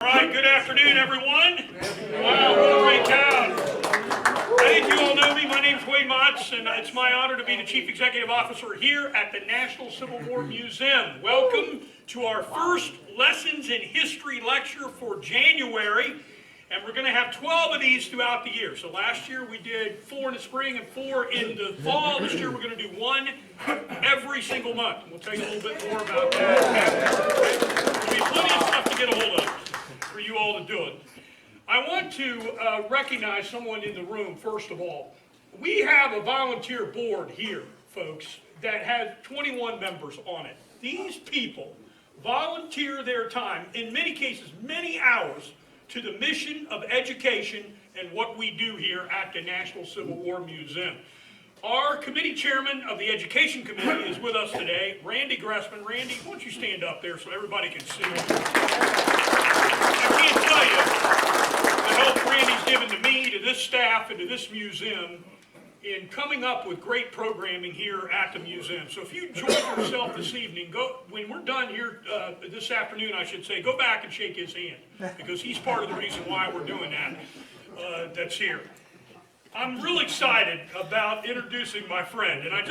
All right, good afternoon, everyone. Wow, what a great town. I think you all know me. My name's Wayne Motz, and it's my honor to be the Chief Executive Officer here at the National Civil War Museum. Welcome to our first Lessons in History lecture for January, and we're going to have 12 of these throughout the year. So last year we did 4 in the spring and 4 in the fall. This year we're going to do 1 every single month. We'll tell you a little bit more about that. There'll be plenty of stuff to get a hold of for you all to do it. I want to recognize someone in the room, first of all. We have a volunteer board here, folks, that has 21 members on it. These people volunteer their time, in many cases, many hours, to the mission of education and what we do here at the National Civil War Museum. Our committee chairman of the Education Committee is with us today, Randy Gressman. Randy, why don't you stand up there so everybody can see you? I can't tell you the help Randy's given to me, to this staff, and to this museum in coming up with great programming here at the museum. So if you enjoyed yourself this evening, when we're done here this afternoon, I should say, go back and shake his hand, because he's part of the reason why we're doing that, that's here. I'm real excited about introducing my friend, and I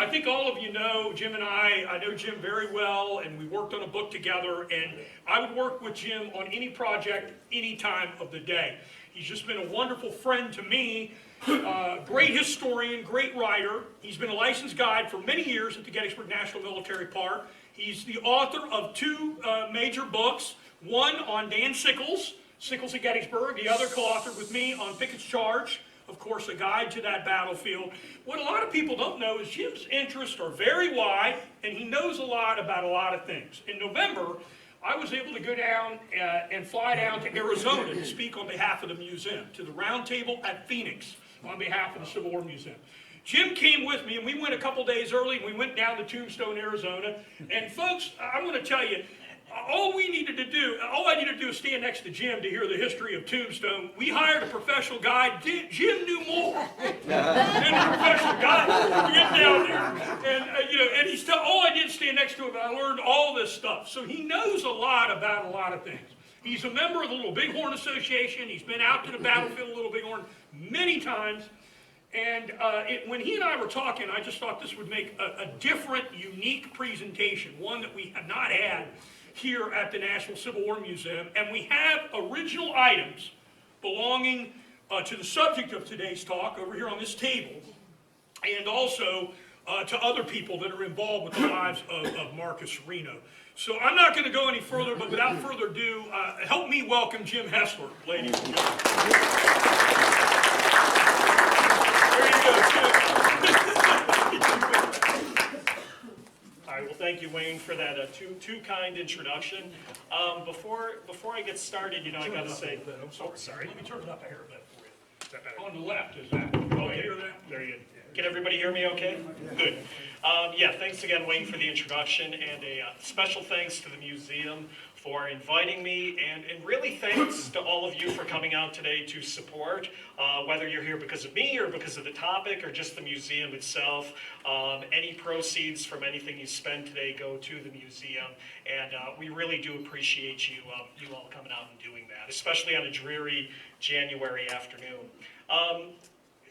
think all of you know Jim and I know Jim very well, and we worked on a book together, and I would work with Jim on any project, any time of the day. He's just been a wonderful friend to me, great historian, great writer. He's been a licensed guide for many years at the Gettysburg National Military Park. He's the author of 2 major books, one on Dan Sickles at Gettysburg, the other co-authored with me on Pickett's Charge, of course, a guide to that battlefield. What a lot of people don't know is Jim's interests are very wide, and he knows a lot about a lot of things. In November, I was able to go down and fly down to Arizona to speak on behalf of the museum, to the round table at Phoenix on behalf of the Civil War Museum. Jim came with me, and we went a couple days early, and we went down to Tombstone, Arizona. And folks, I want to tell you, all I needed to do is stand next to Jim to hear the history of Tombstone. We hired a professional guide. Jim knew more than a professional guide to get down there. And, and he's all I did is stand next to him, and I learned all this stuff. So he knows a lot about a lot of things. He's a member of the Little Bighorn Association. He's been out to the battlefield of Little Bighorn many times. And when he and I were talking, I just thought this would make a different, unique presentation, one that we have not had here at the National Civil War Museum. And we have original items belonging to the subject of today's talk over here on this table, and also to other people that are involved with the lives of Marcus Reno. So I'm not going to go any further, but without further ado, help me welcome Jim Hessler, ladies and gentlemen. There you go, Jim. All right, well, thank you, Wayne, for that too kind introduction. Before I get started, I got to say, sorry. Let me turn it up a hair a bit for you. Is that better? On the left, is that? Oh, You hear that? There you go. Can everybody hear me okay? Good. Yeah, thanks again, Wayne, for the introduction, and a special thanks to the museum for inviting me, and really thanks to all of you for coming out today to support, whether you're here because of me or because of the topic or just the museum itself. Any proceeds from anything you spend today go to the museum, and we really do appreciate you all coming out and doing that, especially on a dreary January afternoon.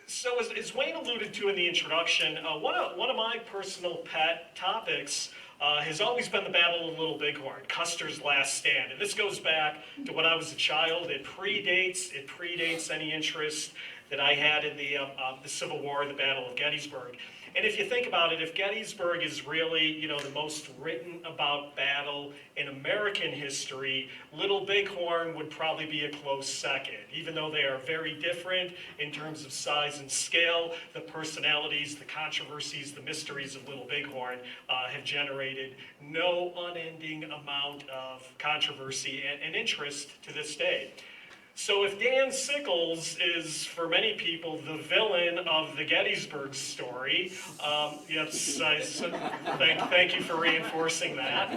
So as Wayne alluded to in the introduction, one of my personal pet topics has always been the Battle of Little Bighorn, Custer's last stand. And this goes back to when I was a child. It predates any interest that I had in the Civil War, the Battle of Gettysburg. And if you think about it, if Gettysburg is really, the most written about battle in American history, Little Bighorn would probably be a close second. Even though they are very different in terms of size and scale, the personalities, the controversies, the mysteries of Little Bighorn have generated no unending amount of controversy and interest to this day. So if Dan Sickles is, for many people, the villain of the Gettysburg story, yes, thank you for reinforcing that.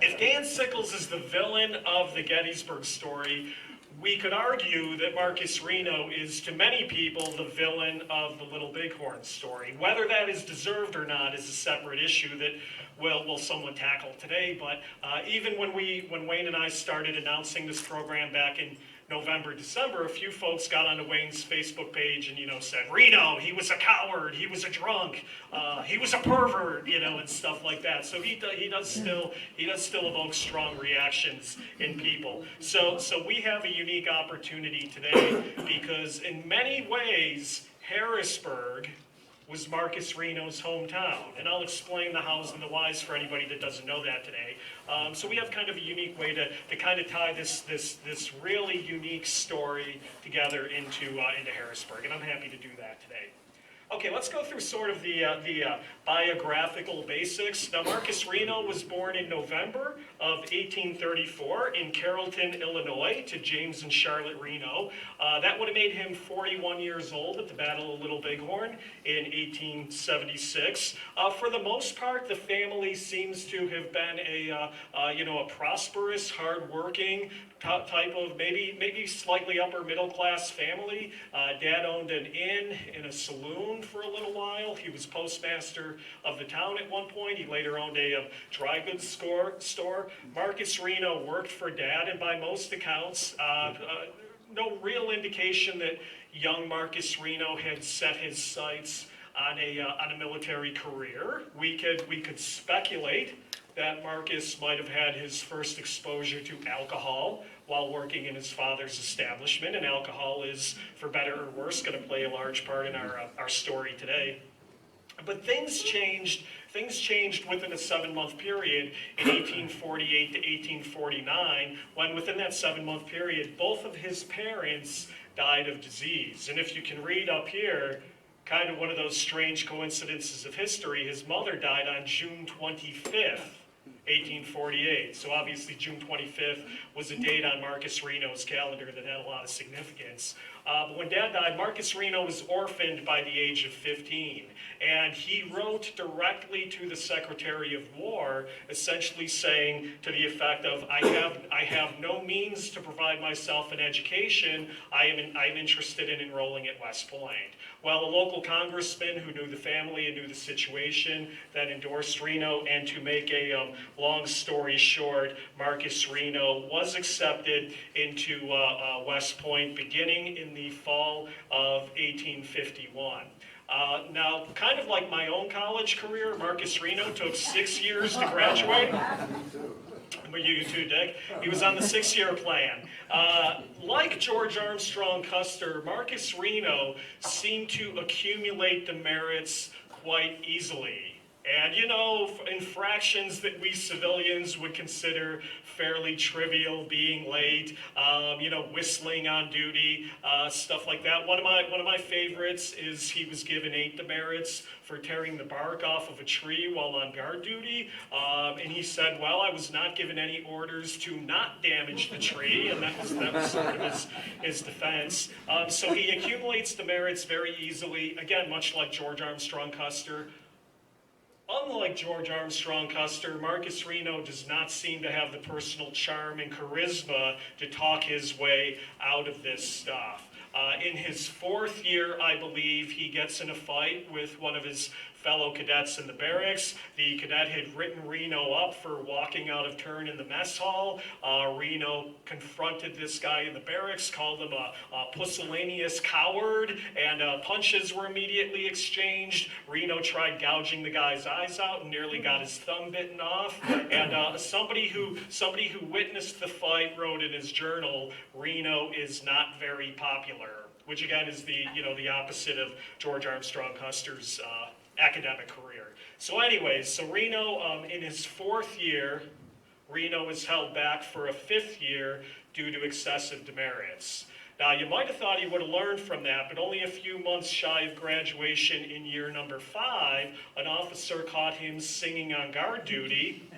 If Dan Sickles is the villain of the Gettysburg story, we could argue that Marcus Reno is, to many people, the villain of the Little Bighorn story. Whether that is deserved or not is a separate issue that will someone tackle today. But even when Wayne and I started announcing this program back in November, December, a few folks got onto Wayne's Facebook page and, said, Reno, he was a coward, he was a drunk, he was a pervert, and stuff like that. So he does still evoke strong reactions in people. So we have a unique opportunity today because in many ways, Harrisburg was Marcus Reno's hometown. And I'll explain the hows and the whys for anybody that doesn't know that today. So we have kind of a unique way to kind of tie this really unique story together into Harrisburg, and I'm happy to do that today. Okay, let's go through sort of the biographical basics. Now, Marcus Reno was born in November of 1834 in Carrollton, Illinois, to James and Charlotte Reno. That would have made him 41 years old at the Battle of Little Bighorn in 1876. For the most part, the family seems to have been a prosperous, hardworking type of maybe slightly upper middle class family. Dad owned an inn and a saloon for a little while. He was postmaster of the town at one point. He later owned a dry goods store. Marcus Reno worked for Dad, and by most accounts, no real indication that young Marcus Reno had set his sights on a military career. We could speculate that Marcus might have had his first exposure to alcohol while working in his father's establishment, and alcohol is, for better or worse, going to play a large part in our story today. But things changed within a 7-month period in 1848 to 1849, when within that 7-month period, both of his parents died of disease. And if you can read up here, kind of one of those strange coincidences of history, his mother died on June 25th, 1848. So obviously June 25th was a date on Marcus Reno's calendar that had a lot of significance. But when Dad died, Marcus Reno was orphaned by the age of 15. And he wrote directly to the Secretary of War, essentially saying to the effect of, I have no means to provide myself an education. I am interested in enrolling at West Point. Well, a local congressman who knew the family and knew the situation then endorsed Reno, and to make a long story short, Marcus Reno was accepted into West Point beginning in the fall of 1851. Now, kind of like my own college career, Marcus Reno took 6 years to graduate. You too, Dick. He was on the 6-year plan. Like George Armstrong Custer, Marcus Reno seemed to accumulate demerits quite easily. And, infractions that we civilians would consider fairly trivial, being late, whistling on duty, stuff like that. One of my favorites is he was given 8 demerits for tearing the bark off of a tree while on guard duty. And he said, well, I was not given any orders to not damage the tree, and that was sort of his defense. So he accumulates demerits very easily, again, much like George Armstrong Custer. Unlike George Armstrong Custer, Marcus Reno does not seem to have the personal charm and charisma to talk his way out of this stuff. In his 4th year, I believe, he gets in a fight with one of his fellow cadets in the barracks. The cadet had written Reno up for walking out of turn in the mess hall. Reno confronted this guy in the barracks, called him a pusillanimous coward, and punches were immediately exchanged. Reno tried gouging the guy's eyes out and nearly got his thumb bitten off. And somebody who witnessed the fight wrote in his journal, Reno is not very popular, which again is the opposite of George Armstrong Custer's academic career. So anyways, Reno, in his 4th year, Reno is held back for a 5th year due to excessive demerits. Now, you might have thought he would have learned from that, but only a few months shy of graduation in year number 5, an officer caught him singing on guard duty,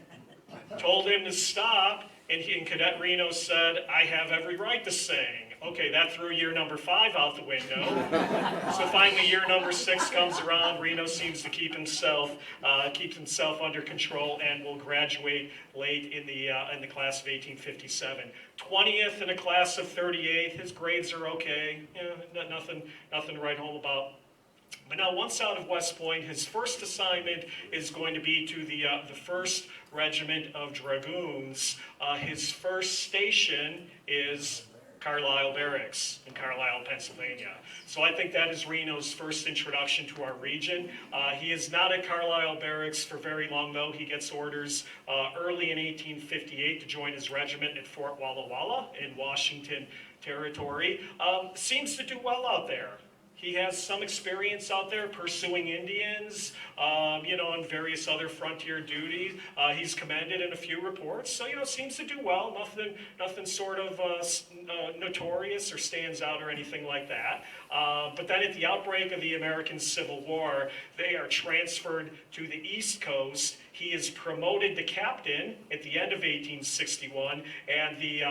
told him to stop, and Cadet Reno said, I have every right to sing. Okay, that threw year number 5 out the window. So finally, year number 6 comes around. Reno seems to keeps himself under control, and will graduate late in the class of 1857. 20th in a class of 38. His grades are okay. Nothing to write home about. But now, once out of West Point, his first assignment is going to be to the 1st Regiment of Dragoons. His first station is Carlisle Barracks in Carlisle, Pennsylvania. So I think that is Reno's first introduction to our region. He is not at Carlisle Barracks for very long, though. He gets orders early in 1858 to join his regiment at Fort Walla Walla in Washington Territory. Seems to do well out there. He has some experience out there pursuing Indians, and various other frontier duties. He's commended in a few reports, so, seems to do well. Nothing sort of notorious or stands out or anything like that. But then at the outbreak of the American Civil War, they are transferred to the East Coast. He is promoted to captain at the end of 1861, and the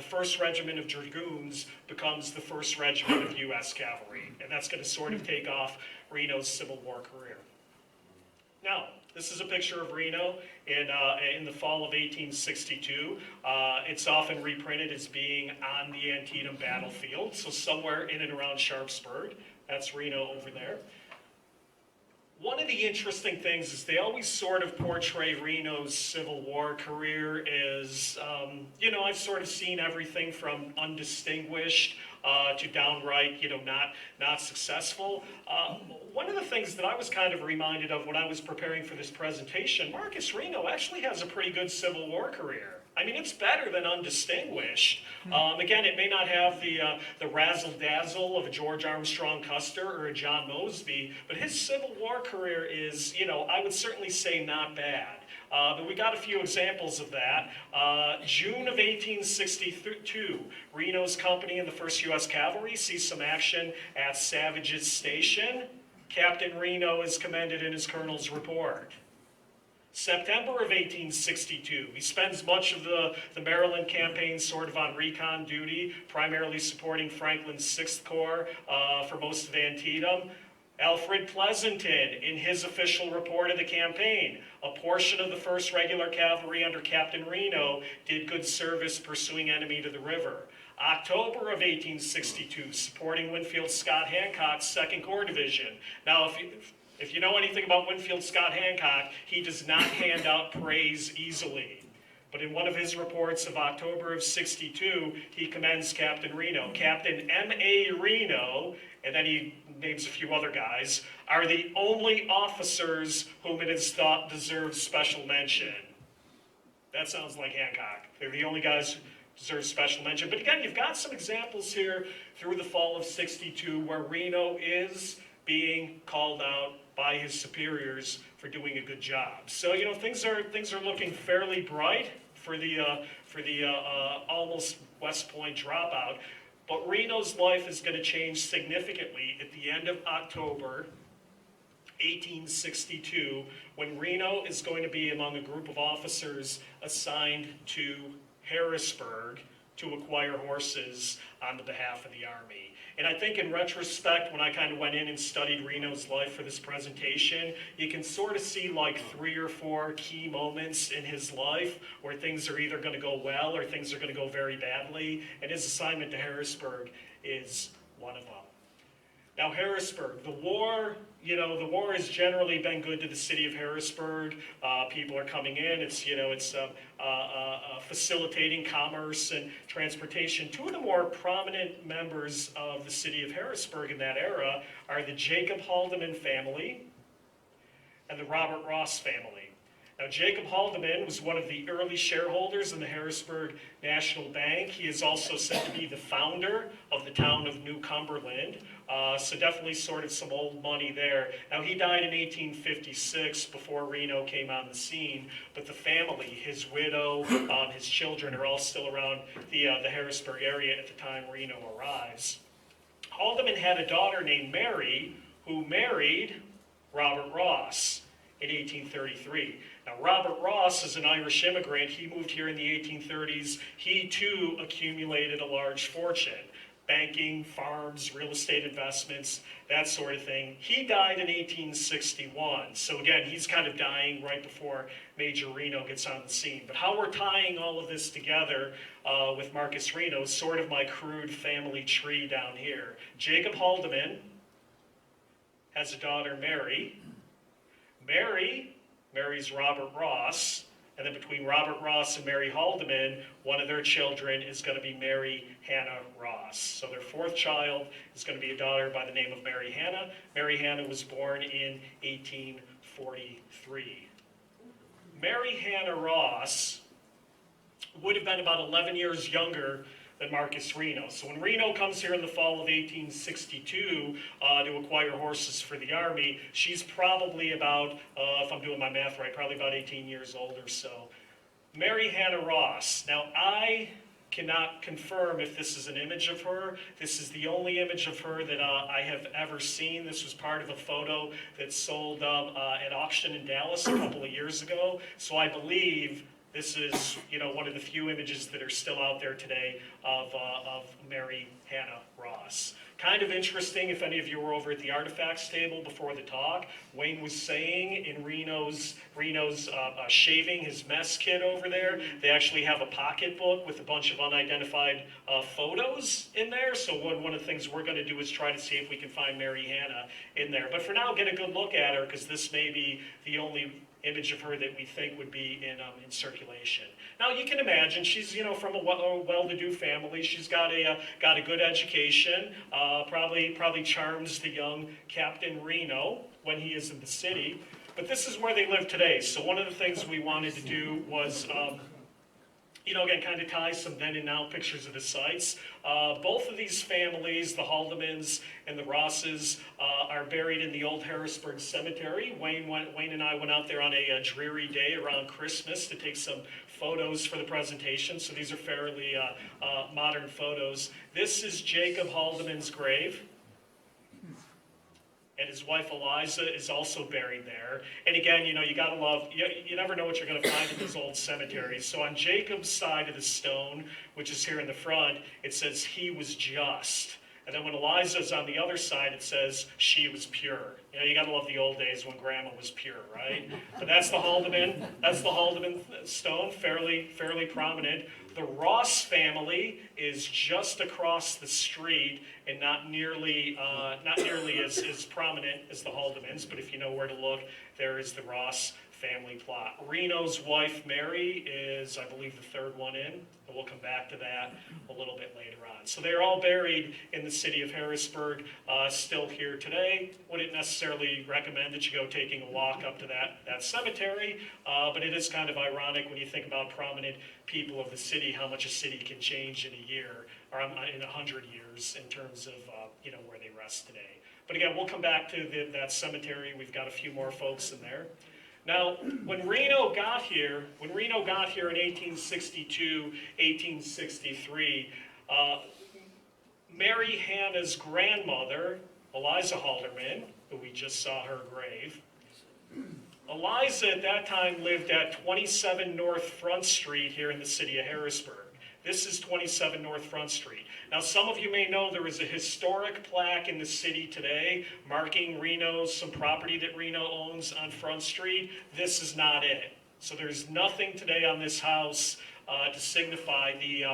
1st Regiment of Dragoons becomes the 1st Regiment of U.S. Cavalry. And that's going to sort of take off Reno's Civil War career. Now, this is a picture of Reno in the fall of 1862. It's often reprinted as being on the Antietam battlefield, so somewhere in and around Sharpsburg. That's Reno over there. One of the interesting things is they always sort of portray Reno's Civil War career as, I've sort of seen everything from undistinguished to downright, not successful. One of the things that I was kind of reminded of when I was preparing for this presentation, Marcus Reno actually has a pretty good Civil War career. I mean, it's better than undistinguished. Again, it may not have the razzle-dazzle of a George Armstrong Custer or a John Mosby, but his Civil War career is, I would certainly say not bad. But we got a few examples of that. June of 1862, Reno's company in the 1st U.S. Cavalry sees some action at Savage's Station. Captain Reno is commended in his colonel's report. September of 1862, he spends much of the Maryland campaign sort of on recon duty, primarily supporting Franklin's 6th Corps for most of Antietam. Alfred Pleasanton, in his official report of the campaign, a portion of the 1st Regular Cavalry under Captain Reno did good service pursuing enemy to the river. October of 1862, supporting Winfield Scott Hancock's 2nd Corps Division. Now, if you know anything about Winfield Scott Hancock, he does not hand out praise easily. But in one of his reports of October of 62, he commends Captain Reno. Captain M.A. Reno, and then he names a few other guys, are the only officers whom it is thought deserve special mention. That sounds like Hancock. They're the only guys who deserve special mention. But again, you've got some examples here through the fall of 62 where Reno is being called out by his superiors for doing a good job. So, things are looking fairly bright for the almost West Point dropout. But Reno's life is going to change significantly at the end of October 1862, when Reno is going to be among a group of officers assigned to Harrisburg to acquire horses on the behalf of the Army. And I think in retrospect, when I kind of went in and studied Reno's life for this presentation, you can sort of see like 3 or 4 key moments in his life where things are either going to go well or things are going to go very badly. And his assignment to Harrisburg is one of them. Now, Harrisburg, the war has generally been good to the city of Harrisburg. People are coming in. It's facilitating commerce and transportation. 2 of the more prominent members of the city of Harrisburg in that era are the Jacob Haldeman family and the Robert Ross family. Now, Jacob Haldeman was one of the early shareholders in the Harrisburg National Bank. He is also said to be the founder of the town of New Cumberland. So definitely sort of some old money there. Now, he died in 1856 before Reno came on the scene, but the family, his widow, his children are all still around the Harrisburg area at the time Reno arrives. Haldeman had a daughter named Mary who married Robert Ross in 1833. Now, Robert Ross is an Irish immigrant. He moved here in the 1830s. He, too, accumulated a large fortune. banking, farms, real estate investments, that sort of thing. He died in 1861. So again, he's kind of dying right before Major Reno gets on the scene. But how we're tying all of this together with Marcus Reno is sort of my crude family tree down here. Jacob Haldeman has a daughter, Mary. Mary marries Robert Ross. And then between Robert Ross and Mary Haldeman, one of their children is going to be Mary Hannah Ross. So their fourth child is going to be a daughter by the name of Mary Hannah. Mary Hannah was born in 1843. Mary Hannah Ross would have been about 11 years younger than Marcus Reno. So when Reno comes here in the fall of 1862 to acquire horses for the Army, she's probably about, if I'm doing my math right, probably about 18 years old or so. Mary Hannah Ross. Now, I cannot confirm if this is an image of her. This is the only image of her that I have ever seen. This was part of a photo that sold at auction in Dallas a couple of years ago. So I believe this is, one of the few images that are still out there today of Mary Hannah Ross. Kind of interesting, if any of you were over at the artifacts table before the talk, Wayne was saying in Reno's shaving his mess kit over there, they actually have a pocketbook with a bunch of unidentified photos in there. So one of the things we're going to do is try to see if we can find Mary Hannah in there. But for now, get a good look at her, because this may be the only image of her that we think would be in circulation. Now you can imagine she's from a well-to-do family. She's got a good education. Probably charms the young Captain Reno when he is in the city. But this is where they live today. So one of the things we wanted to do was again, kind of tie some then and now pictures of the sites. Both of these families, the Haldemans and the Rosses, are buried in the old Harrisburg Cemetery. Wayne and I went out there on a dreary day around Christmas to take some photos for the presentation. So these are fairly modern photos. This is Jacob Haldeman's grave. And his wife Eliza is also buried there. And again, you gotta love, you never know what you're gonna find in these old cemeteries. So on Jacob's side of the stone, which is here in the front, it says he was just. And then when Eliza's on the other side, it says she was pure. You gotta love the old days when grandma was pure, right? But that's the Haldeman stone, fairly prominent. The Ross family is just across the street and not nearly as prominent as the Haldemans, but if you know where to look, there is the Ross family plot. Reno's wife, Mary, is, I believe, the third one in, but we'll come back to that a little bit later on. So they're all buried in the city of Harrisburg, still here today. Wouldn't necessarily recommend that you go taking a walk up to that cemetery, but it is kind of ironic when you think about prominent people of the city, how much a city can change in a year, or in 100 years in terms of where they rest today. But again, we'll come back to that cemetery. We've got a few more folks in there. Now, when Reno got here in 1862, 1863, Mary Hannah's grandmother, Eliza Haldeman, who we just saw her grave, Eliza at that time lived at 27 North Front Street here in the city of Harrisburg. This is 27 North Front Street. Now, some of you may know there is a historic plaque in the city today marking some property that Reno owns on Front Street. This is not it. So there's nothing today on this house to signify the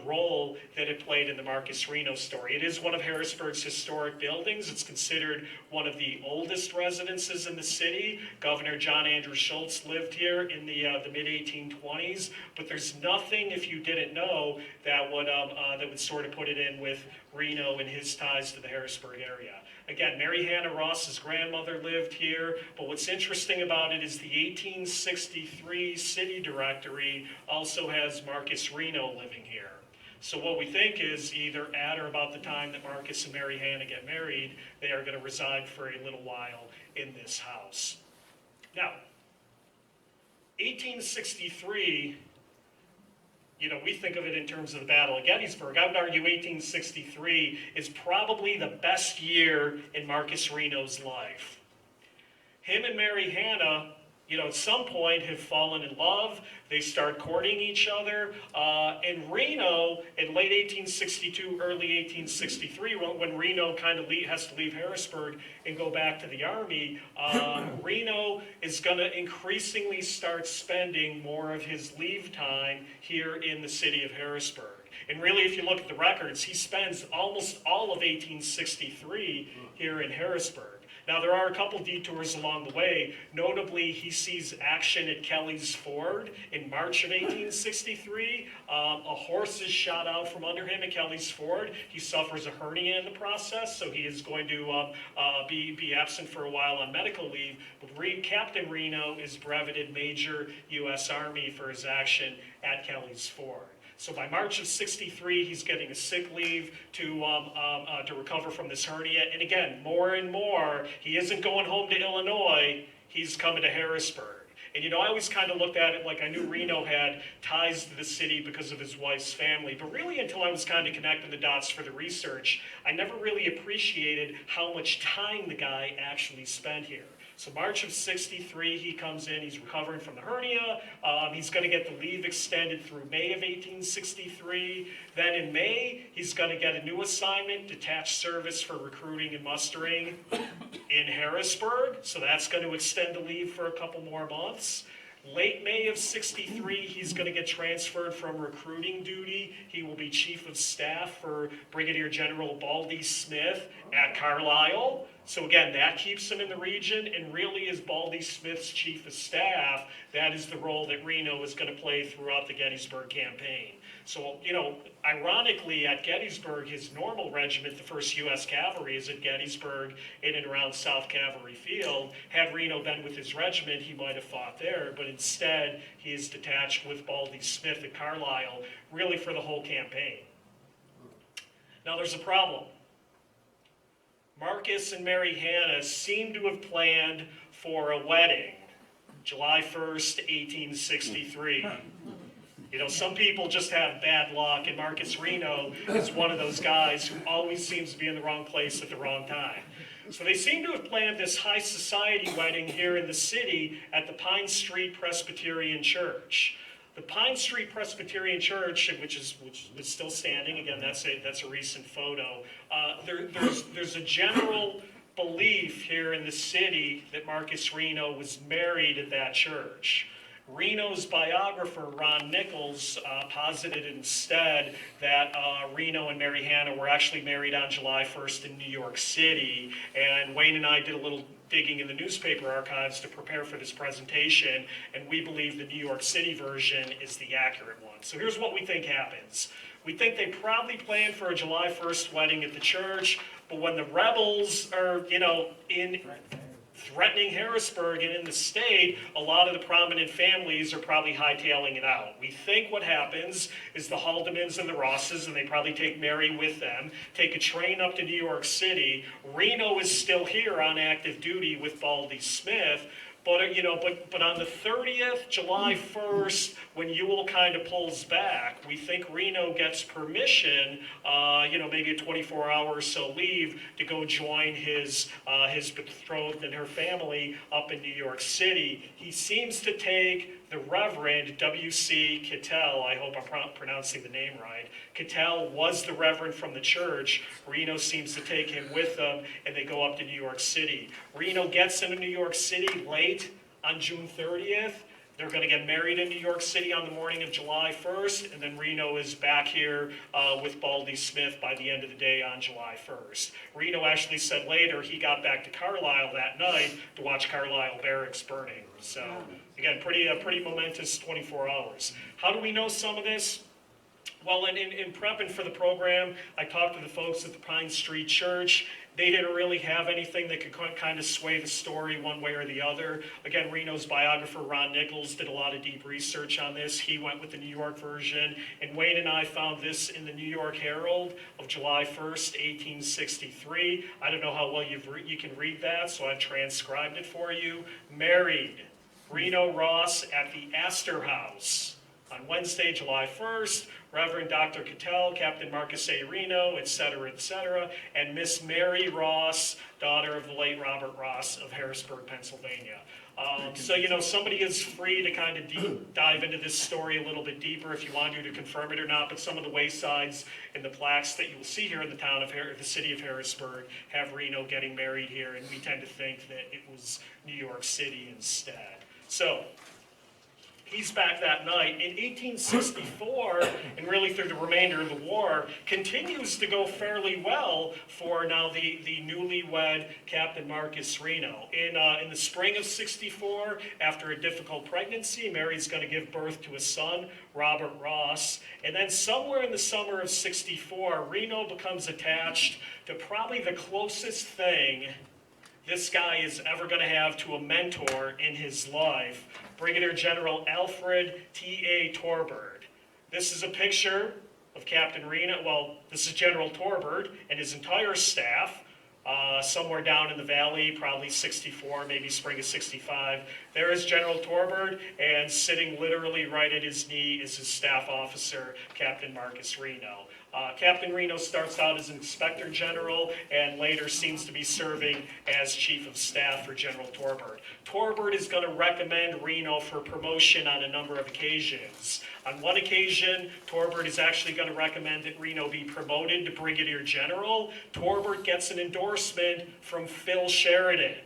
role that it played in the Marcus Reno story. It is one of Harrisburg's historic buildings. It's considered one of the oldest residences in the city. Governor John Andrew Schultz lived here in the mid-1820s, but there's nothing, if you didn't know, that would sort of put it in with Reno and his ties to the Harrisburg area. Again, Mary Hannah Ross's grandmother lived here, but what's interesting about it is the 1863 city directory also has Marcus Reno living here. So what we think is either at or about the time that Marcus and Mary Hannah get married, they are going to reside for a little while in this house. Now, 1863, we think of it in terms of the Battle of Gettysburg. I would argue 1863 is probably the best year in Marcus Reno's life. Him and Mary Hannah at some point have fallen in love. They start courting each other. And Reno, in late 1862, early 1863, when Reno kind of has to leave Harrisburg and go back to the Army, Reno is going to increasingly start spending more of his leave time here in the city of Harrisburg. And really, if you look at the records, he spends almost all of 1863 here in Harrisburg. Now, there are a couple detours along the way. Notably, he sees action at Kelly's Ford in March of 1863. A horse is shot out from under him at Kelly's Ford. He suffers a hernia in the process, so he is going to be absent for a while on medical leave. But Captain Reno is brevetted Major U.S. Army for his action at Kelly's Ford. So by March of '63, he's getting a sick leave to recover from this hernia. And again, more and more, he isn't going home to Illinois, he's coming to Harrisburg. And I always kind of looked at it like I knew Reno had ties to the city because of his wife's family. But really, until I was kind of connecting the dots for the research, I never really appreciated how much time the guy actually spent here. So March of '63, he comes in, he's recovering from the hernia. He's going to get the leave extended through May of 1863. Then in May, he's going to get a new assignment, detached service for recruiting and mustering in Harrisburg. So that's going to extend the leave for a couple more months. Late May of '63, he's going to get transferred from recruiting duty. He will be Chief of Staff for Brigadier General Baldy Smith at Carlisle. So again, that keeps him in the region, and really as Baldy Smith's Chief of Staff, that is the role that Reno is going to play throughout the Gettysburg campaign. So, ironically, at Gettysburg, his normal regiment, the 1st U.S. Cavalry, is at Gettysburg in and around South Cavalry Field. Had Reno been with his regiment, he might have fought there, but instead, he is detached with Baldy Smith at Carlisle, really for the whole campaign. Now, there's a problem. Marcus and Mary Hannah seem to have planned for a wedding, July 1st, 1863. Some people just have bad luck, and Marcus Reno is one of those guys who always seems to be in the wrong place at the wrong time. So they seem to have planned this high society wedding here in the city at the Pine Street Presbyterian Church. The Pine Street Presbyterian Church, which is still standing, again, that's a recent photo. There's a general belief here in the city that Marcus Reno was married at that church. Reno's biographer, Ron Nichols, posited instead that Reno and Mary Hannah were actually married on July 1st in New York City, and Wayne and I did a little digging in the newspaper archives to prepare for this presentation, and we believe the New York City version is the accurate one. So here's what we think happens. We think they probably planned for a July 1st wedding at the church, but when the rebels are, in threatening Harrisburg and in the state, a lot of the prominent families are probably hightailing it out. We think what happens is the Haldemans and the Rosses, and they probably take Mary with them, take a train up to New York City. Reno is still here on active duty with Baldy Smith. But on the 30th, July 1st, when Ewell kind of pulls back, we think Reno gets permission, maybe a 24-hour or so leave to go join his betrothed and her family up in New York City. He seems to take the Reverend W.C. Cattell, I hope I'm pronouncing the name right. Cattell was the Reverend from the church. Reno seems to take him with them, and they go up to New York City. Reno gets into New York City late on June 30th. They're going to get married in New York City on the morning of July 1st, and then Reno is back here with Baldy Smith by the end of the day on July 1st. Reno actually said later he got back to Carlisle that night to watch Carlisle Barracks burning. So, again, pretty momentous 24 hours. How do we know some of this? Well, in prepping for the program, I talked to the folks at the Pine Street Church. They didn't really have anything that could kind of sway the story one way or the other. Again, Reno's biographer, Ron Nichols, did a lot of deep research on this. He went with the New York version. And Wayne and I found this in the New York Herald of July 1st, 1863. I don't know how well you can read that, so I've transcribed it for you. Married, Reno Ross at the Astor House. On Wednesday, July 1st, Reverend Dr. Cattell, Captain Marcus A. Reno, etc., and Miss Mary Ross, daughter of the late Robert Ross of Harrisburg, Pennsylvania. So, somebody is free to kind of dive into this story a little bit deeper if you want to confirm it or not, but some of the waysides and the plaques that you'll see here in the city of Harrisburg have Reno getting married here, and we tend to think that it was New York City instead. So, he's back that night. In 1864, and really through the remainder of the war, continues to go fairly well for now the newlywed Captain Marcus Reno. In the spring of 64, after a difficult pregnancy, Mary's going to give birth to a son, Robert Ross. And then somewhere in the summer of 64, Reno becomes attached to probably the closest thing this guy is ever going to have to a mentor in his life, Brigadier General Alfred T.A. Torbert. This is a picture of Captain Reno. Well, this is General Torbert and his entire staff, somewhere down in the valley, probably 64, maybe spring of 65. There is General Torbert, and sitting literally right at his knee is his staff officer, Captain Marcus Reno. Captain Reno starts out as an inspector general and later seems to be serving as chief of staff for General Torbert. Torbert is going to recommend Reno for promotion on a number of occasions. On one occasion, Torbert is actually going to recommend that Reno be promoted to brigadier general. Torbert gets an endorsement from Phil Sheridan.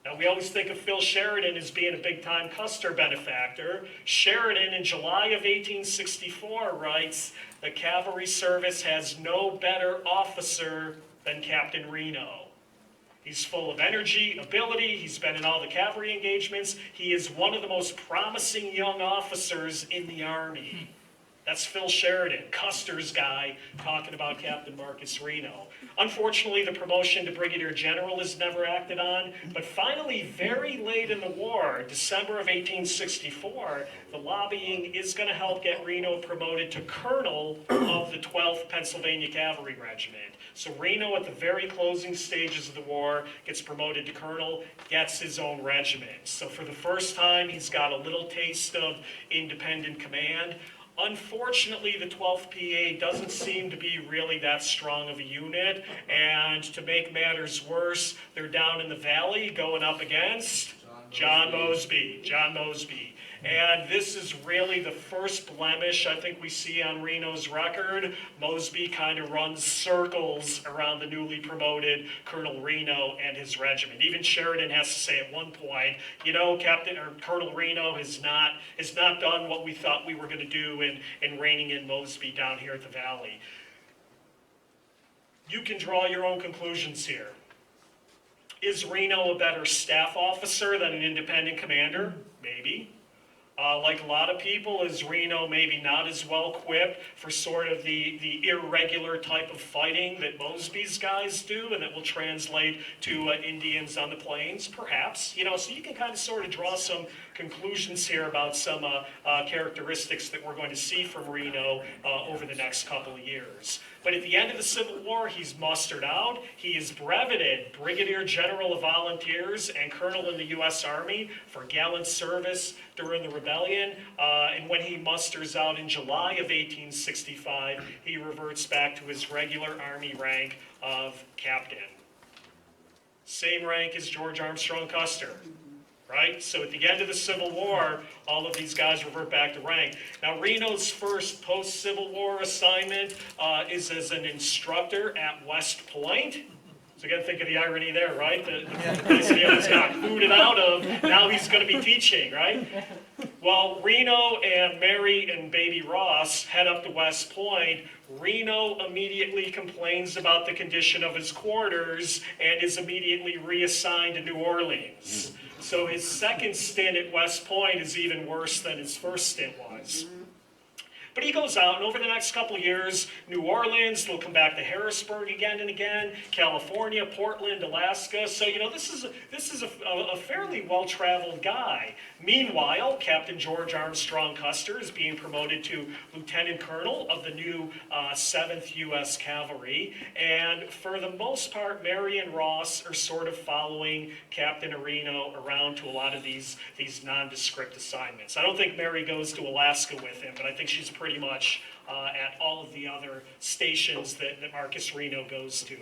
Now, we always think of Phil Sheridan as being a big-time Custer benefactor. Sheridan, in July of 1864, writes, "The cavalry service has no better officer than Captain Reno. He's full of energy, ability. He's been in all the cavalry engagements. He is one of the most promising young officers in the Army." That's Phil Sheridan, Custer's guy, talking about Captain Marcus Reno. Unfortunately, the promotion to Brigadier General is never acted on, but finally, very late in the war, December of 1864, the lobbying is going to help get Reno promoted to Colonel of the 12th Pennsylvania Cavalry Regiment. So Reno, at the very closing stages of the war, gets promoted to Colonel, gets his own regiment. So for the first time, he's got a little taste of independent command. Unfortunately, the 12th PA doesn't seem to be really that strong of a unit, and to make matters worse, they're down in the valley going up against John Mosby. And this is really the first blemish I think we see on Reno's record. Mosby kind of runs circles around the newly promoted Colonel Reno and his regiment. Even Sheridan has to say at one point, Colonel Reno has not done what we thought we were going to do in reining in Mosby down here at the valley. You can draw your own conclusions here. Is Reno a better staff officer than an independent commander? Maybe. Like a lot of people, is Reno maybe not as well equipped for sort of the irregular type of fighting that Mosby's guys do and that will translate to Indians on the plains? Perhaps. So you can kind of sort of draw some conclusions here about some characteristics that we're going to see from Reno over the next couple of years. But at the end of the Civil War, he's mustered out. He is breveted Brigadier General of Volunteers and Colonel in the U.S. Army for gallant service during the rebellion. And when he musters out in July of 1865, he reverts back to his regular Army rank of captain. Same rank as George Armstrong Custer. Right? So at the end of the Civil War, all of these guys revert back to rank. Now, Reno's first post-Civil War assignment is as an instructor at West Point. So again, think of the irony there, right? The place he almost got booted out of, now he's going to be teaching, right? Well, Reno and Mary and baby Ross head up to West Point. Reno immediately complains about the condition of his quarters and is immediately reassigned to New Orleans. So his second stint at West Point is even worse than his first stint was. But he goes out, and over the next couple of years, New Orleans, they'll come back to Harrisburg again and again, California, Portland, Alaska. So, this is a fairly well-traveled guy. Meanwhile, Captain George Armstrong Custer is being promoted to Lieutenant Colonel of the new 7th U.S. Cavalry. And for the most part, Mary and Ross are sort of following Captain Reno around to a lot of these nondescript assignments. I don't think Mary goes to Alaska with him, but I think she's pretty much at all of the other stations that Marcus Reno goes to.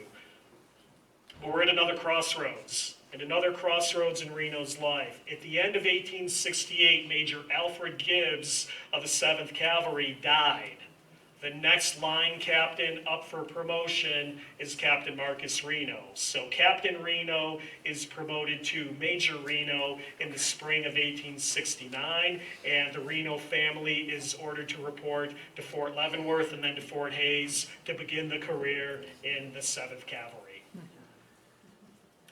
But we're at another crossroads, and another crossroads in Reno's life. At the end of 1868, Major Alfred Gibbs of the 7th Cavalry died. The next line captain up for promotion is Captain Marcus Reno. So Captain Reno is promoted to Major Reno in the spring of 1869, and the Reno family is ordered to report to Fort Leavenworth and then to Fort Hays to begin the career in the 7th Cavalry.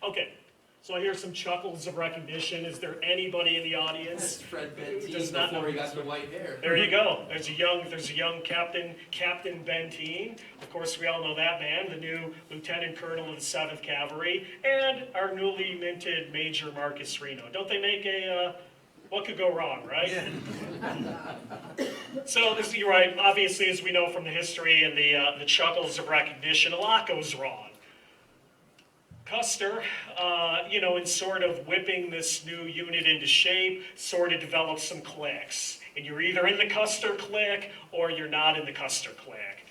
Okay. So I hear some chuckles of recognition. Is there anybody in the audience? That's Fred Benten does not before know he got the white hair. There you go. There's a young Captain Benten. Of course, we all know that man, the new Lieutenant Colonel of the 7th Cavalry, and our newly minted Major Marcus Reno. Don't they make what could go wrong, right? Yeah. So you're right. Obviously, as we know from the history and the chuckles of recognition, a lot goes wrong. Custer, in sort of whipping this new unit into shape, sort of develops some cliques. And you're either in the Custer clique or you're not in the Custer clique.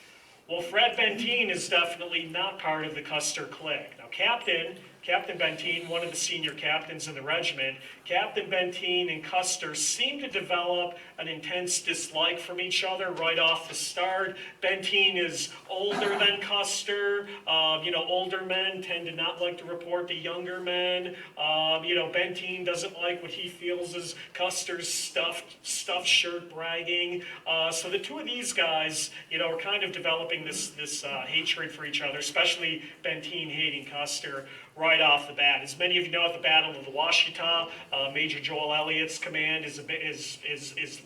Well, Fred Benten is definitely not part of the Custer clique. Now, Captain Benten, one of the senior captains in the regiment, Captain Benten and Custer seem to develop an intense dislike from each other right off the start. Benten is older than Custer. Older men tend to not like to report to younger men. Benten doesn't like what he feels is Custer's stuffed shirt bragging. So the two of these guys, are kind of developing this hatred for each other, especially Benten hating Custer right off the bat. As many of you know, at the Battle of the Washita, Major Joel Elliott's command is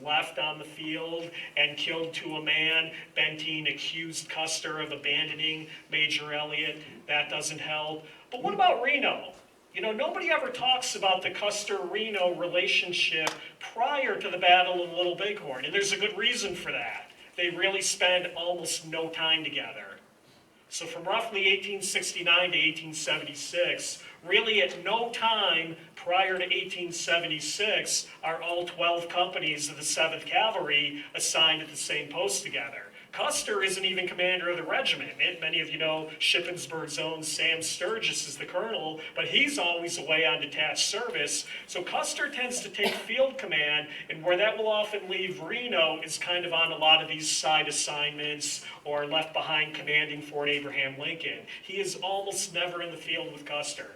left on the field and killed to a man. Benten accused Custer of abandoning Major Elliott. That doesn't help. But what about Reno? Nobody ever talks about the Custer-Reno relationship prior to the Battle of Little Bighorn, and there's a good reason for that. They really spend almost no time together. So from roughly 1869 to 1876, really at no time prior to 1876 are all 12 companies of the 7th Cavalry assigned at the same post together. Custer isn't even commander of the regiment. Many of you know Shippensburg's own Sam Sturgis is the colonel, but he's always away on detached service. So Custer tends to take field command, and where that will often leave Reno is kind of on a lot of these side assignments or left behind commanding Fort Abraham Lincoln. He is almost never in the field with Custer.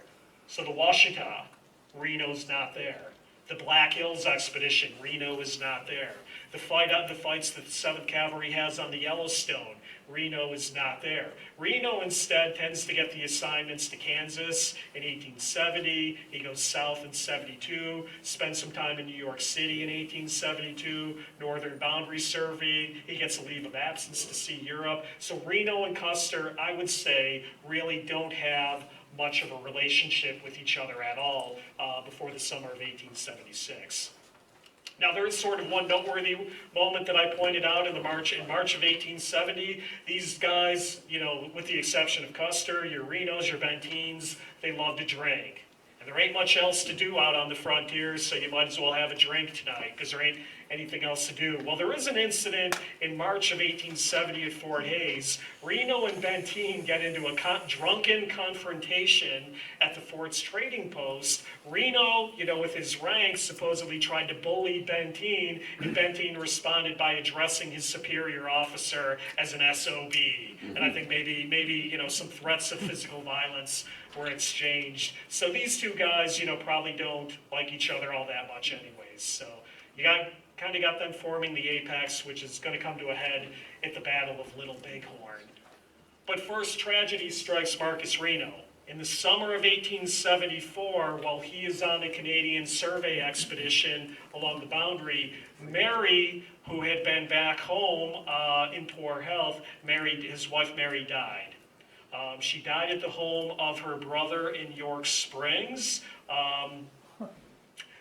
So the Washita, Reno's not there. The Black Hills expedition, Reno is not there. The fights that the 7th Cavalry has on the Yellowstone, Reno is not there. Reno instead tends to get the assignments to Kansas in 1870. He goes south in 72, spends some time in New York City in 1872, northern boundary survey. He gets a leave of absence to see Europe. So Reno and Custer, I would say, really don't have much of a relationship with each other at all before the summer of 1876. Now, there is sort of one noteworthy moment that I pointed out in March of 1870. These guys, with the exception of Custer, your Renos, your Bentens, they love to drink. And there ain't much else to do out on the frontiers, so you might as well have a drink tonight, because there ain't anything else to do. Well, there is an incident in March of 1870 at Fort Hays. Reno and Benten get into a drunken confrontation at the fort's trading post. Reno, with his ranks, supposedly tried to bully Benten, and Benten responded by addressing his superior officer as an SOB. And I think maybe some threats of physical violence were exchanged. So these two guys, probably don't like each other all that much anyways. So you kind of got them forming the apex, which is going to come to a head at the Battle of Little Bighorn. But first, tragedy strikes Marcus Reno. In the summer of 1874, while he is on a Canadian survey expedition along the boundary, Mary, who had been back home in poor health, his wife Mary died. She died at the home of her brother in York Springs,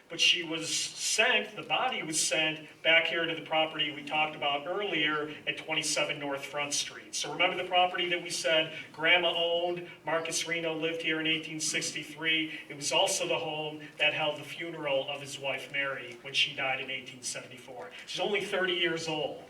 but she was sent, the body was sent back here to the property we talked about earlier at 27 North Front Street. So remember the property that we said Grandma owned, Marcus Reno lived here in 1863. It was also the home that held the funeral of his wife Mary when she died in 1874. She's only 30 years old.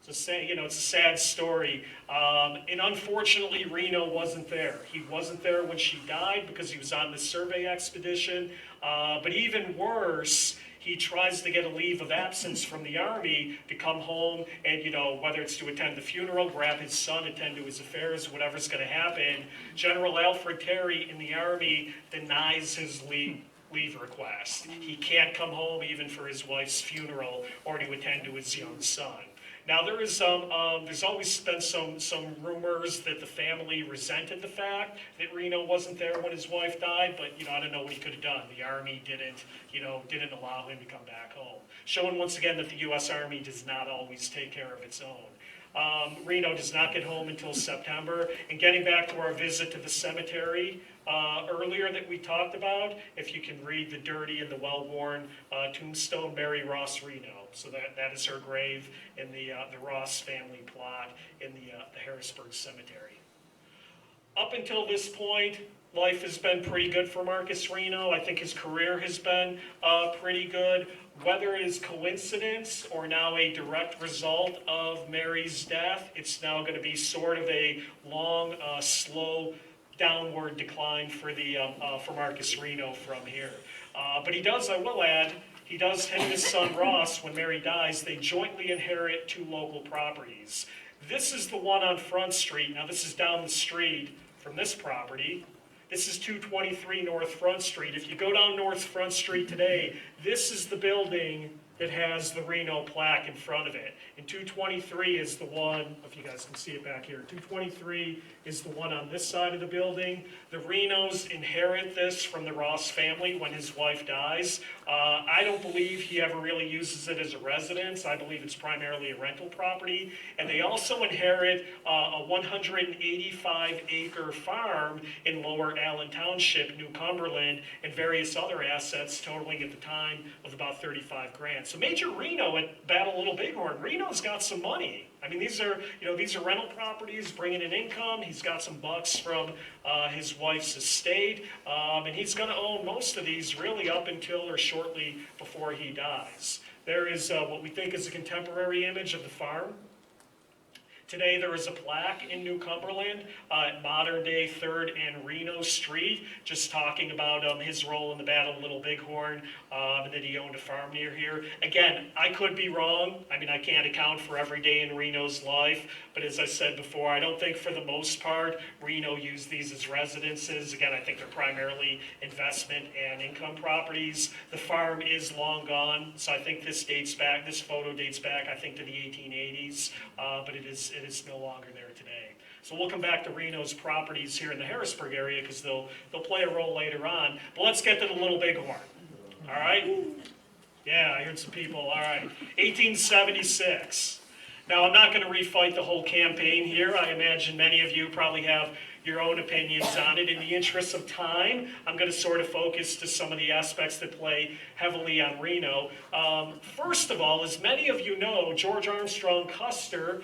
It's a sad story. And unfortunately, Reno wasn't there. He wasn't there when she died because he was on the survey expedition. But even worse, he tries to get a leave of absence from the Army to come home and, whether it's to attend the funeral, grab his son, attend to his affairs, whatever's going to happen. General Alfred Terry in the Army denies his leave request. He can't come home even for his wife's funeral or to attend to his young son. Now there's always been some rumors that the family resented the fact that Reno wasn't there when his wife died, but I don't know what he could have done. The Army didn't allow him to come back home. Showing once again that the U.S. Army does not always take care of its own. Reno does not get home until September. And getting back to our visit to the cemetery earlier that we talked about, if you can read the dirty and the well-worn tombstone, Mary Ross Reno. So that is her grave in the Ross family plot in the Harrisburg Cemetery. Up until this point, life has been pretty good for Marcus Reno. I think his career has been pretty good. Whether it is coincidence or now a direct result of Mary's death, it's now going to be sort of a long, slow downward decline for Marcus Reno from here. But he does, I will add, him and his son Ross, when Mary dies, they jointly inherit 2 local properties. This is the one on Front Street. Now this is down the street from this property. This is 223 North Front Street. If you go down North Front Street today, this is the building that has the Reno plaque in front of it. And 223 is the one, if you guys can see it back here, 223 is the one on this side of the building. The Renos inherit this from the Ross family when his wife dies. I don't believe he ever really uses it as a residence. I believe it's primarily a rental property. And they also inherit a 185-acre farm in Lower Allen Township, New Cumberland, and various other assets totaling at the time of about 35 grand. So Major Reno at Battle Little Bighorn, Reno's got some money. I mean, these are rental properties bringing in income. He's got some bucks from his wife's estate, and he's going to own most of these really up until or shortly before he dies. There is what we think is a contemporary image of the farm. Today there is a plaque in New Cumberland at modern-day 3rd and Reno Street, just talking about his role in the Battle of Little Bighorn, and that he owned a farm near here. Again, I could be wrong. I mean, I can't account for every day in Reno's life, but as I said before, I don't think for the most part Reno used these as residences. Again, I think they're primarily investment and income properties. The farm is long gone, so I think this photo dates back, I think, to the 1880s, but it is no longer there today. So we'll come back to Reno's properties here in the Harrisburg area because they'll play a role later on. But let's get to the Little Bighorn. All right? Yeah, I heard some people. All right. 1876. Now, I'm not going to refight the whole campaign here. I imagine many of you probably have your own opinions on it. In the interest of time, I'm going to sort of focus to some of the aspects that play heavily on Reno. First of all, as many of you know, George Armstrong Custer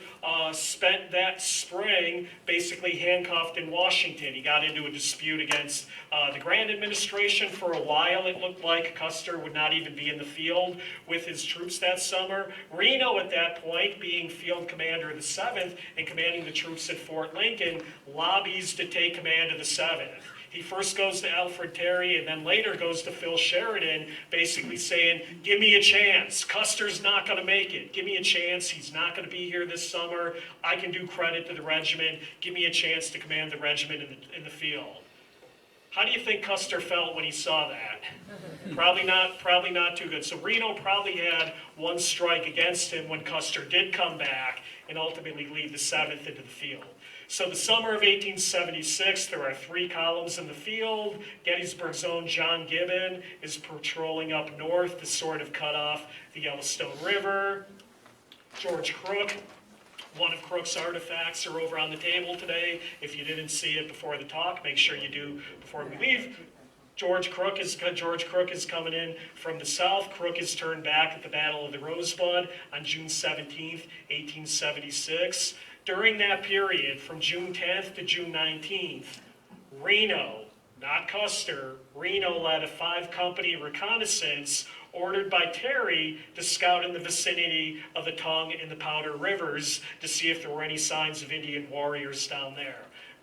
spent that spring basically handcuffed in Washington. He got into a dispute against the Grant administration. For a while, it looked like Custer would not even be in the field with his troops that summer. Reno, at that point, being field commander of the 7th and commanding the troops at Fort Lincoln, lobbies to take command of the 7th. He first goes to Alfred Terry and then later goes to Phil Sheridan, basically saying, give me a chance. Custer's not going to make it. Give me a chance. He's not going to be here this summer. I can do credit to the regiment. Give me a chance to command the regiment in the field. How do you think Custer felt when he saw that? Probably not too good. So Reno probably had one strike against him when Custer did come back and ultimately lead the 7th into the field. So the summer of 1876, there are 3 columns in the field. Gettysburg's own John Gibbon is patrolling up north to sort of cut off the Yellowstone River. George Crook, one of Crook's artifacts, are over on the table today. If you didn't see it before the talk, make sure you do before we leave. George Crook is coming in from the south. Crook is turned back at the Battle of the Rosebud on June 17th, 1876. During that period, from June 10th to June 19th, Reno, not Custer, Reno led a 5-company reconnaissance ordered by Terry to scout in the vicinity of the Tongue and the Powder Rivers to see if there were any signs of Indian warriors down there.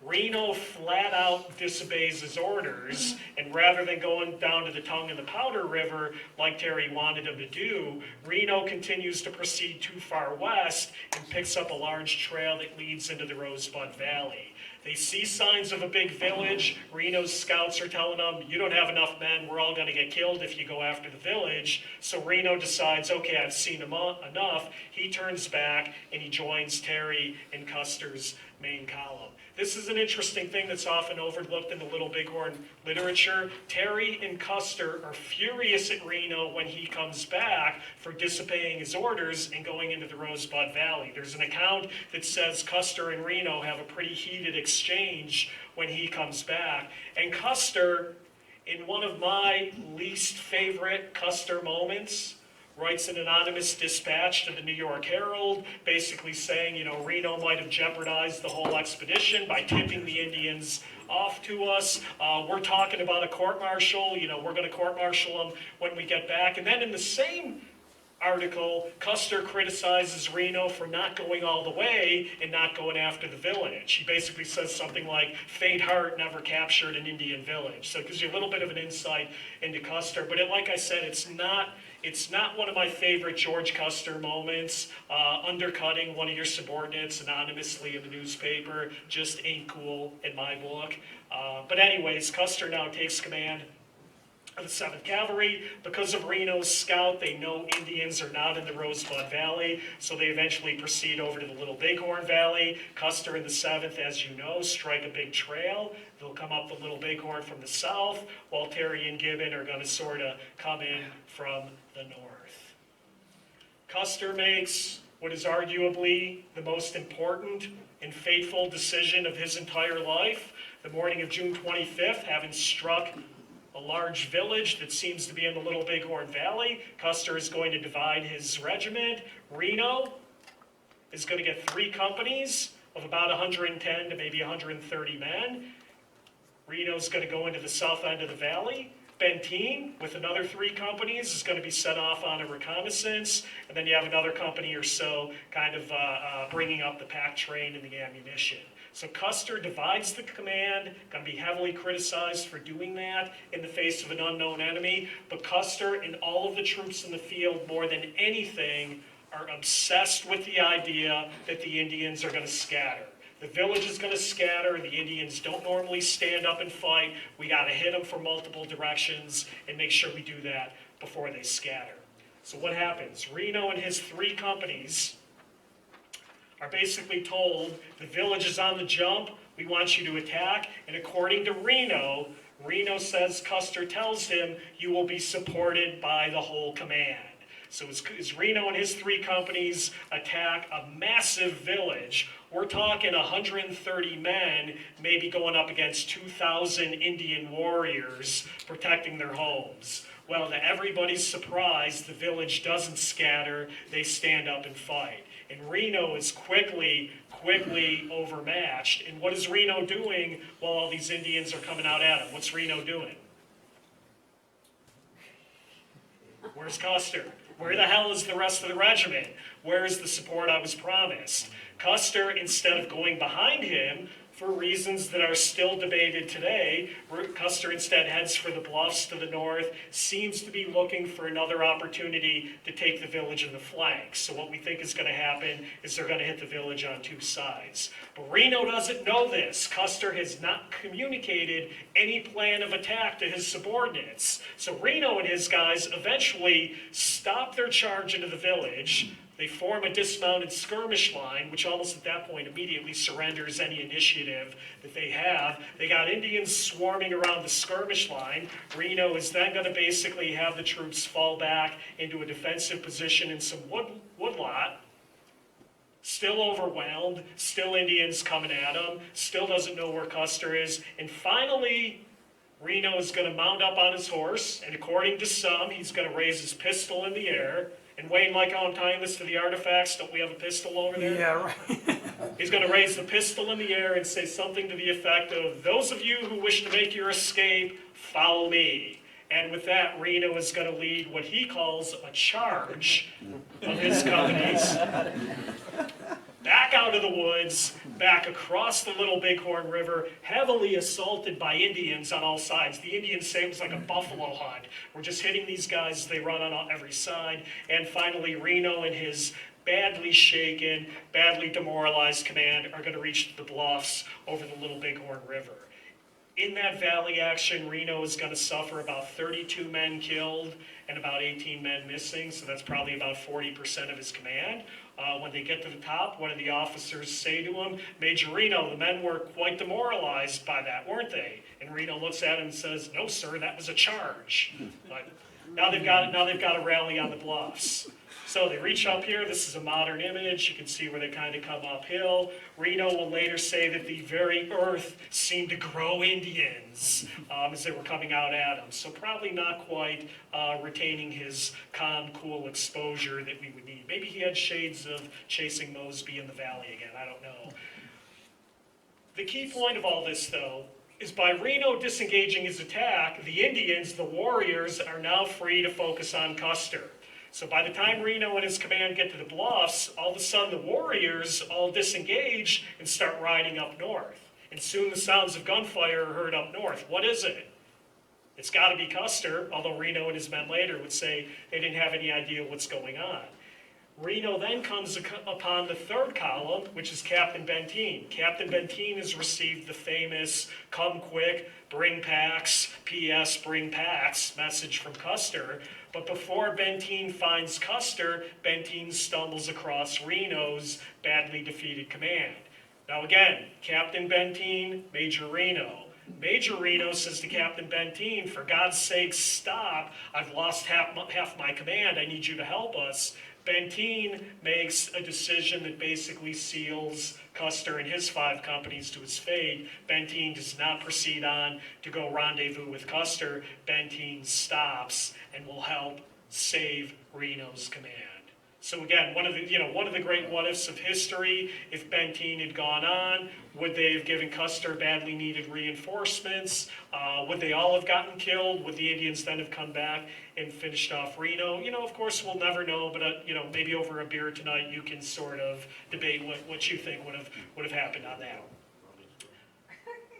Reno flat out disobeys his orders, and rather than going down to the Tongue and the Powder River like Terry wanted him to do, Reno continues to proceed too far west and picks up a large trail that leads into the Rosebud Valley. They see signs of a big village. Reno's scouts are telling them, you don't have enough men, we're all going to get killed if you go after the village. So Reno decides, okay, I've seen enough. He turns back and he joins Terry and Custer's main column. This is an interesting thing that's often overlooked in the Little Bighorn literature. Terry and Custer are furious at Reno when he comes back for disobeying his orders and going into the Rosebud Valley. There's an account that says Custer and Reno have a pretty heated exchange when he comes back. And Custer, in one of my least favorite Custer moments, writes an anonymous dispatch to the New York Herald, basically saying, Reno might have jeopardized the whole expedition by tipping the Indians off to us. We're talking about a court-martial. We're going to court-martial them when we get back. And then in the same article, Custer criticizes Reno for not going all the way and not going after the village. He basically says something like, faint heart never captured an Indian village. So it gives you a little bit of an insight into Custer. But like I said, it's not one of my favorite George Custer moments. Undercutting one of your subordinates anonymously in the newspaper just ain't cool in my book. But anyways, Custer now takes command of the 7th Cavalry. Because of Reno's scout, they know Indians are not in the Rosebud Valley, so they eventually proceed over to the Little Bighorn Valley. Custer and the 7th, as you know, strike a big trail. They'll come up the Little Bighorn from the south, while Terry and Gibbon are going to sort of come in from the north. Custer makes what is arguably the most important and fateful decision of his entire life. The morning of June 25th, having struck a large village that seems to be in the Little Bighorn Valley, Custer is going to divide his regiment. Reno is going to get 3 companies of about 110 to maybe 130 men. Reno's going to go into the south end of the valley. Benten, with another 3 companies, is going to be sent off on a reconnaissance, and then you have another company or so kind of bringing up the pack train and the ammunition. So Custer divides the command, going to be heavily criticized for doing that in the face of an unknown enemy, but Custer and all of the troops in the field, more than anything, are obsessed with the idea that the Indians are going to scatter. The village is going to scatter. The Indians don't normally stand up and fight. We got to hit them from multiple directions and make sure we do that before they scatter. So what happens? Reno and his 3 companies are basically told, the village is on the jump, we want you to attack, and according to Reno, Reno says, Custer tells him, you will be supported by the whole command. So as Reno and his 3 companies attack a massive village, we're talking 130 men, maybe going up against 2,000 Indian warriors protecting their homes. Well, to everybody's surprise, the village doesn't scatter, they stand up and fight. And Reno is quickly overmatched. And what is Reno doing while all these Indians are coming out at him? What's Reno doing? Where's Custer? Where the hell is the rest of the regiment? Where is the support I was promised? Custer, instead of going behind him, for reasons that are still debated today, Custer instead heads for the bluffs to the north, seems to be looking for another opportunity to take the village in the flank. So what we think is going to happen is they're going to hit the village on 2 sides. But Reno doesn't know this. Custer has not communicated any plan of attack to his subordinates. So Reno and his guys eventually stop their charge into the village, They form a dismounted skirmish line, which almost at that point immediately surrenders any initiative that they have. They got Indians swarming around the skirmish line. Reno is then going to basically have the troops fall back into a defensive position in some woodlot. Still overwhelmed, still Indians coming at him, still doesn't know where Custer is, and finally Reno is going to mount up on his horse, and according to some, he's going to raise his pistol in the air. And Wayne, like how I'm tying this to the artifacts, don't we have a pistol over there? Yeah, right. He's going to raise the pistol in the air and say something to the effect of, "Those of you who wish to make your escape, follow me." And with that, Reno is going to lead what he calls a charge of his companies back out of the woods, back across the Little Bighorn River, heavily assaulted by Indians on all sides. The Indians say it was like a buffalo hunt. We're just hitting these guys as they run on every side. And finally, Reno and his badly shaken, badly demoralized command are going to reach the bluffs over the Little Bighorn River. In that valley action, Reno is going to suffer about 32 men killed and about 18 men missing, so that's probably about 40% of his command. When they get to the top, one of the officers say to him, "Major Reno, the men were quite demoralized by that, weren't they?" And Reno looks at him and says, "No, sir, that was a charge." But now they've got a rally on the bluffs. So they reach up here. This is a modern image. You can see where they kind of come uphill. Reno will later say that the very earth seemed to grow Indians as they were coming out at him. So probably not quite retaining his calm, cool exposure that we would need. Maybe he had shades of chasing Mosby in the valley again. I don't know. The key point of all this, though, is by Reno disengaging his attack, the Indians, the warriors, are now free to focus on Custer. So by the time Reno and his command get to the bluffs, all of a sudden the warriors all disengage and start riding up north. And soon the sounds of gunfire are heard up north. What is it? It's got to be Custer, although Reno and his men later would say they didn't have any idea what's going on. Reno then comes upon the third column, which is Captain Benten. Captain Benten has received the famous "Come quick, bring packs, P.S. bring packs" message from Custer. But before Benten finds Custer, Benten stumbles across Reno's badly defeated command. Now again, Captain Benten, Major Reno. Major Reno says to Captain Benten, "For God's sake, stop. I've lost half my command. I need you to help us." Benten makes a decision that basically seals Custer and his 5 companies to his fate. Benten does not proceed on to go rendezvous with Custer. Benten stops and will help save Reno's command. So again, one of the great what-ifs of history, if Benten had gone on, would they have given Custer badly needed reinforcements? Would they all have gotten killed? Would the Indians then have come back and finished off Reno? Of course, we'll never know, but maybe over a beer tonight you can sort of debate what you think would have happened on that.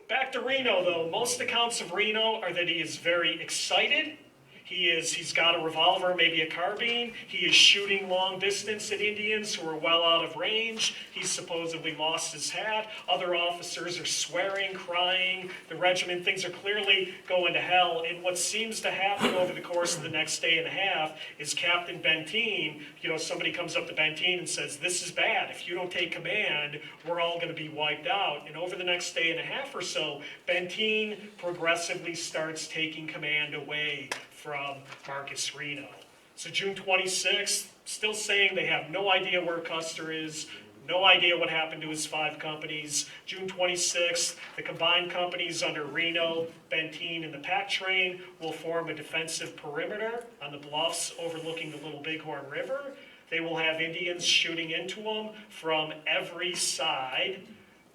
Back to Reno, though. Most accounts of Reno are that he is very excited. He's got a revolver, maybe a carbine. He is shooting long distance at Indians who are well out of range. He's supposedly lost his hat. Other officers are swearing, crying. The regiment, things are clearly going to hell. And what seems to happen over the course of the next day and a half is Captain Benten, somebody comes up to Benten and says, "This is bad. If you don't take command, we're all going to be wiped out." And over the next day and a half or so, Benten progressively starts taking command away from Marcus Reno. So June 26th, still saying they have no idea where Custer is, no idea what happened to his 5 companies. June 26th, the combined companies under Reno, Benten, and the pack train will form a defensive perimeter on the bluffs overlooking the Little Bighorn River. They will have Indians shooting into them from every side.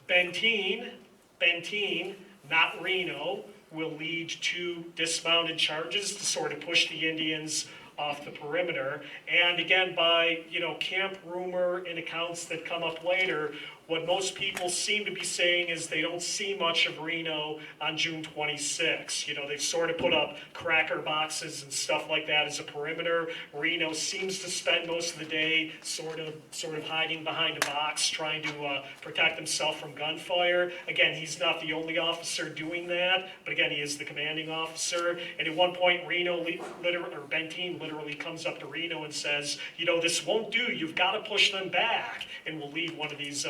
Benten, not Reno, will lead 2 dismounted charges to sort of push the Indians off the perimeter. And again, by camp rumor and accounts that come up later, what most people seem to be saying is they don't see much of Reno on June 26. They've sort of put up cracker boxes and stuff like that as a perimeter. Reno seems to spend most of the day sort of hiding behind a box, trying to protect himself from gunfire. Again, he's not the only officer doing that, but again, he is the commanding officer. And at one point, Benten literally comes up to Reno and says, this won't do. You've got to push them back, and we'll lead one of these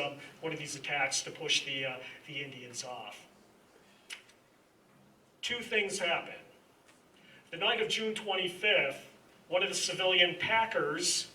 attacks to push the Indians off. Two things happen. The night of June 25th, one of the civilian packers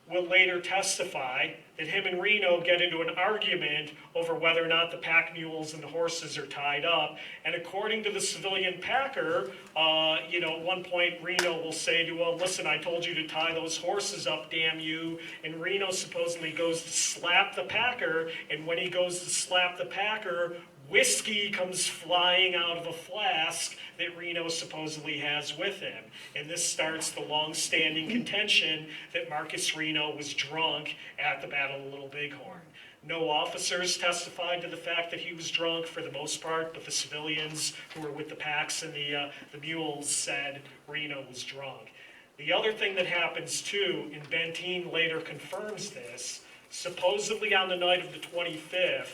will later testify that him and Reno get into an argument over whether or not the pack mules and the horses are tied up. And according to the civilian packer, at one point Reno will say to him, listen, I told you to tie those horses up, damn you. And Reno supposedly goes to slap the packer, and when he goes to slap the packer, whiskey comes flying out of a flask that Reno supposedly has with him. And this starts the long-standing contention that Marcus Reno was drunk at the Battle of Little Bighorn. No officers testified to the fact that he was drunk for the most part, but the civilians who were with the packs and the mules said Reno was drunk. The other thing that happens too, and Benten later confirms this, supposedly on the night of the 25th,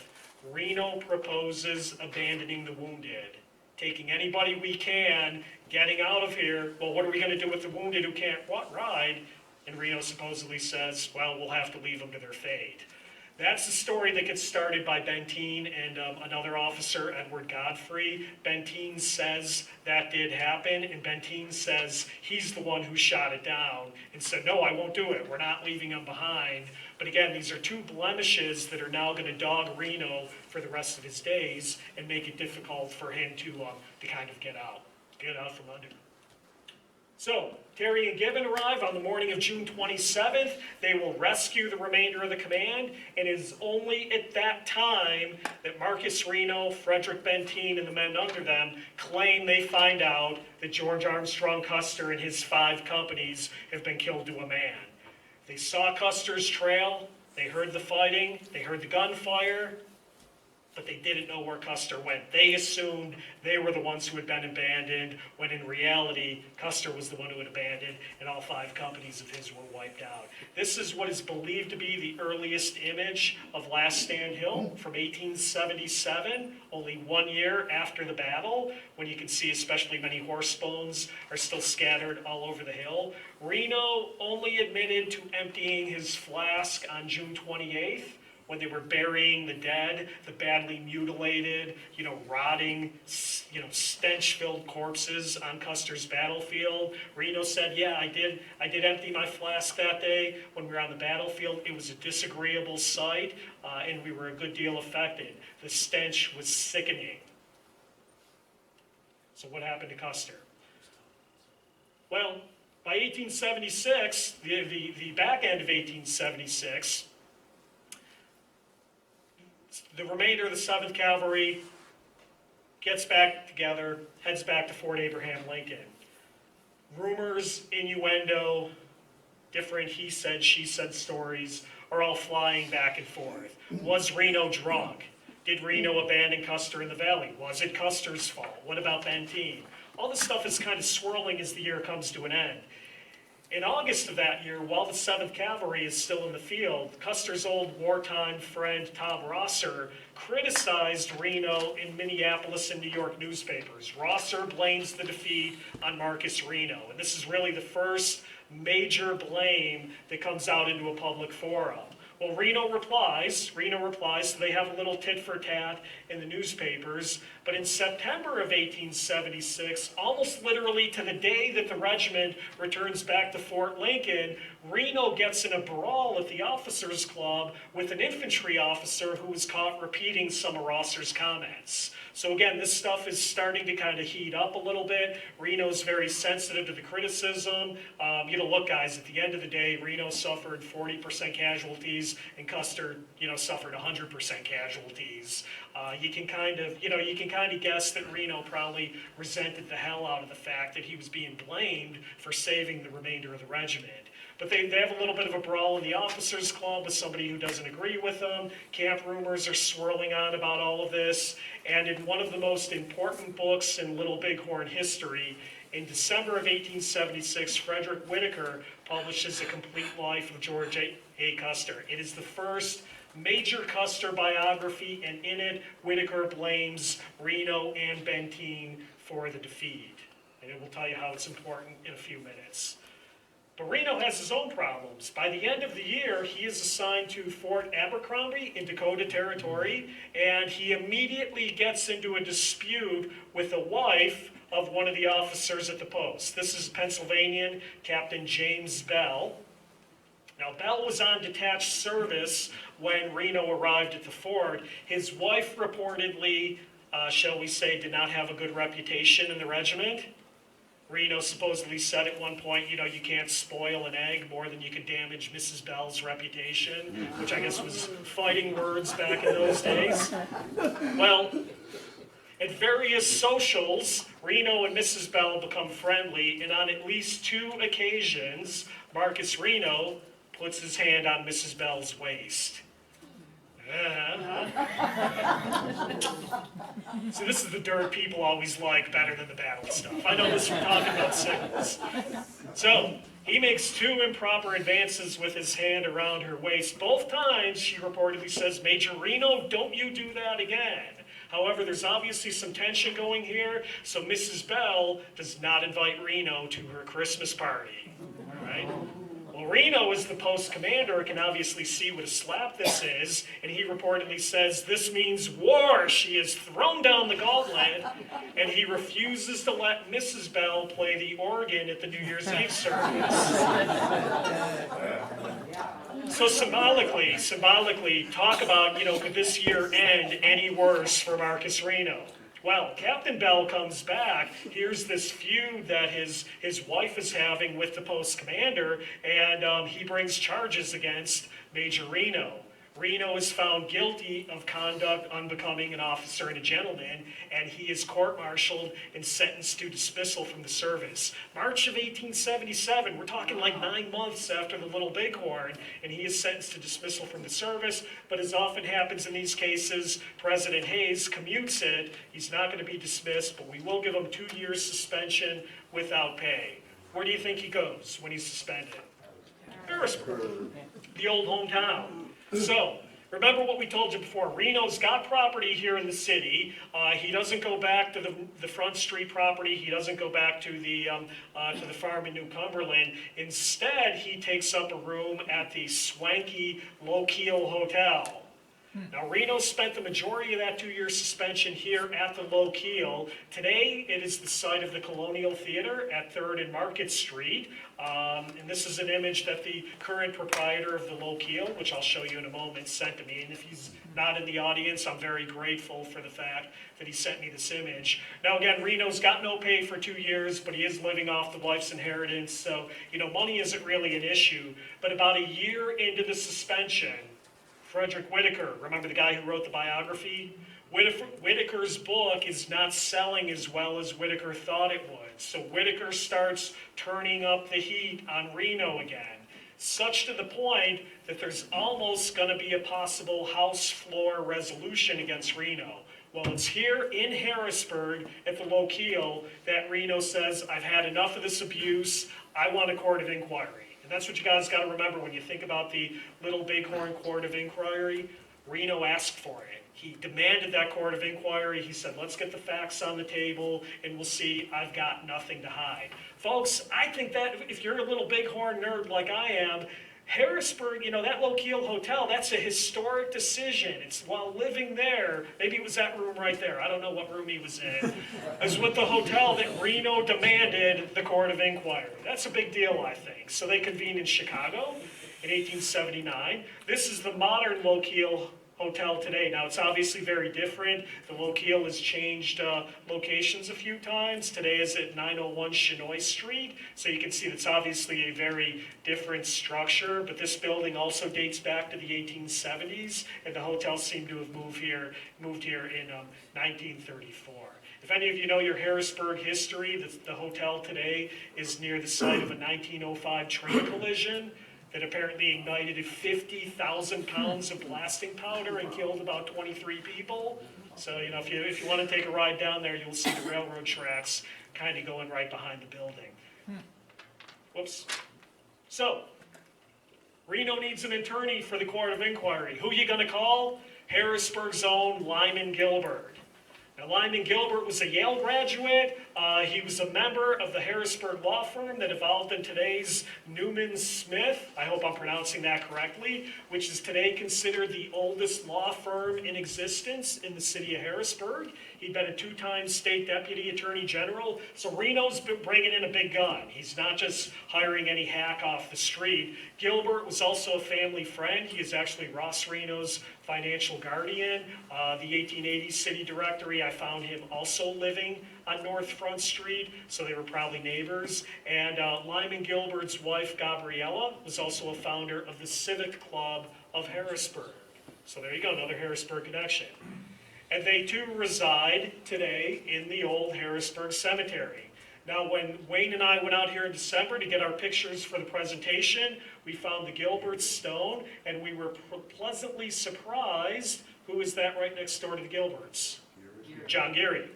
Reno proposes abandoning the wounded, taking anybody we can, getting out of here. Well, what are we going to do with the wounded who can't ride? And Reno supposedly says, well, we'll have to leave them to their fate. That's the story that gets started by Benten and another officer, Edward Godfrey. Benten says that did happen, and Benten says he's the one who shot it down and said, no, I won't do it. We're not leaving them behind. But again, these are two blemishes that are now going to dog Reno for the rest of his days and make it difficult for him to kind of get out from under. So, Terry and Gibbon arrive on the morning of June 27th. They will rescue the remainder of the command, and it is only at that time that Marcus Reno, Frederick Benten, and the men under them claim they find out that George Armstrong Custer and his 5 companies have been killed to a man. They saw Custer's trail, they heard the fighting, they heard the gunfire, but they didn't know where Custer went. They assumed they were the ones who had been abandoned, when in reality, Custer was the one who had abandoned, and all 5 companies of his were wiped out. This is what is believed to be the earliest image of Last Stand Hill from 1877, only 1 year after the battle, when you can see especially many horse bones are still scattered all over the hill. Reno only admitted to emptying his flask on June 28th, when they were burying the dead, the badly mutilated, rotting, stench-filled corpses on Custer's battlefield. Reno said, yeah, I did empty my flask that day when we were on the battlefield. It was a disagreeable sight, and we were a good deal affected. The stench was sickening. So what happened to Custer? Well, by 1876, the back end of 1876, the remainder of the 7th Cavalry gets back together, heads back to Fort Abraham Lincoln. Rumors, innuendo, different he said, she said stories are all flying back and forth. Was Reno drunk? Did Reno abandon Custer in the valley? Was it Custer's fault? What about Benten? All this stuff is kind of swirling as the year comes to an end. In August of that year, while the 7th Cavalry is still in the field, Custer's old wartime friend Tom Rosser criticized Reno in Minneapolis and New York newspapers. Rosser blames the defeat on Marcus Reno, and this is really the first major blame that comes out into a public forum. Well, Reno replies, so they have a little tit for tat in the newspapers, but in September of 1876, almost literally to the day that the regiment returns back to Fort Lincoln, Reno gets in a brawl at the officers' club with an infantry officer who was caught repeating some of Rosser's comments. So again, this stuff is starting to kind of heat up a little bit. Reno's very sensitive to the criticism. Look guys, at the end of the day, Reno suffered 40% casualties and Custer, suffered 100% casualties. You can kind of guess that Reno probably resented the hell out of the fact that he was being blamed for saving the remainder of the regiment. But they have a little bit of a brawl in the officers' club with somebody who doesn't agree with them. Camp rumors are swirling on about all of this. And in one of the most important books in Little Bighorn history, in December of 1876, Frederick Whitaker publishes A Complete Life of George A. Custer. It is the first major Custer biography, and in it, Whitaker blames Reno and Benten for the defeat. And it will tell you how it's important in a few minutes. But Reno has his own problems. By the end of the year, he is assigned to Fort Abercrombie in Dakota Territory, and he immediately gets into a dispute with the wife of one of the officers at the post. This is Pennsylvanian Captain James Bell. Now, Bell was on detached service when Reno arrived at the fort. His wife reportedly, shall we say, did not have a good reputation in the regiment. Reno supposedly said at one point, you know, you can't spoil an egg more than you can damage Mrs. Bell's reputation, which I guess was fighting words back in those days. Well, at various socials, Reno and Mrs. Bell become friendly, and on at least 2 occasions, Marcus Reno puts his hand on Mrs. Bell's waist. So this is the dirt people always like better than the battle stuff. I know this from talking about signals. So he makes 2 improper advances with his hand around her waist. Both times, she reportedly says, "Major Reno, don't you do that again." However, there's obviously some tension going here, so Mrs. Bell does not invite Reno to her Christmas party. All right? Well, Reno, as the post commander, can obviously see what a slap this is, and he reportedly says, "This means war." She has thrown down the gauntlet, and he refuses to let Mrs. Bell play the organ at the New Year's Eve service. So symbolically, talk about, you know, could this year end any worse for Marcus Reno? Well, Captain Bell comes back. Here's this feud that his wife is having with the post commander, and he brings charges against Major Reno. Reno is found guilty of conduct unbecoming an officer and a gentleman, and he is court-martialed and sentenced to dismissal from the service. March of 1877, we're talking like 9 months after the Little Bighorn, and he is sentenced to dismissal from the service, but as often happens in these cases, President Hayes commutes it. He's not going to be dismissed, but we will give him 2 years suspension without pay. Where do you think he goes when he's suspended? Harrisburg, the old hometown. So, remember what we told you before. Reno's got property here in the city. He doesn't go back to the Front Street property. He doesn't go back to the farm in New Cumberland. Instead, he takes up a room at the swanky Low-Keel Hotel. Now, Reno spent the majority of that 2-year suspension here at the Low-Keel. Today, it is the site of the Colonial Theater at 3rd and Market Street. And this is an image that the current proprietor of the Low-Keel, which I'll show you in a moment, sent to me. And if he's not in the audience, I'm very grateful for the fact that he sent me this image. Now, again, Reno's got no pay for 2 years, but he is living off the wife's inheritance. So, you know, money isn't really an issue. But about a year into the suspension, Frederick Whitaker, remember the guy who wrote the biography? Whitaker's book is not selling as well as Whitaker thought it would. So Whitaker starts turning up the heat on Reno again, such to the point that there's almost going to be a possible House floor resolution against Reno. Well, it's here in Harrisburg at the Low-Keel that Reno says, "I've had enough of this abuse. I want a court of inquiry." And that's what you guys got to remember when you think about the Little Bighorn Court of Inquiry. Reno asked for it. He demanded that court of inquiry. He said, "Let's get the facts on the table, and we'll see. I've got nothing to hide." Folks, I think that if you're a Little Bighorn nerd like I am, Harrisburg, you know, that Low-Keel Hotel, that's a historic decision. It's while living there, maybe it was that room right there. I don't know what room he was in. It was with the hotel that Reno demanded the court of inquiry. That's a big deal, I think. So they convened in Chicago in 1879. This is the modern Low-Keel Hotel today. Now, it's obviously very different. The Low-Keel has changed locations a few times. Today is at 901 Chenoy Street, so you can see that's obviously a very different structure, but this building also dates back to the 1870s, and the hotel seemed to have moved here in 1934. If any of you know your Harrisburg history, the hotel today is near the site of a 1905 train collision that apparently ignited 50,000 pounds of blasting powder and killed about 23 people. So, you know, if you want to take a ride down there, you'll see the railroad tracks kind of going right behind the building. Whoops. So, Reno needs an attorney for the court of inquiry. Who are you going to call? Harrisburg's own Lyman Gilbert. Now, Lyman Gilbert was a Yale graduate. He was a member of the Harrisburg law firm that evolved in today's Newman Smith, I hope I'm pronouncing that correctly, which is today considered the oldest law firm in existence in the city of Harrisburg. He'd been a two-time state deputy attorney general, so Reno's been bringing in a big gun. He's not just hiring any hack off the street. Gilbert was also a family friend. He is actually Ross Reno's financial guardian. The 1880s city directory, I found him also living on North Front Street, so they were probably neighbors. And Lyman Gilbert's wife, Gabriella, was also a founder of the Civic Club of Harrisburg. So there you go, another Harrisburg connection. And they too reside today in the old Harrisburg Cemetery. Now, when Wayne and I went out here in December to get our pictures for the presentation, we found the Gilbert Stone, and we were pleasantly surprised. Who is that right next door to the Gilberts? John Geary.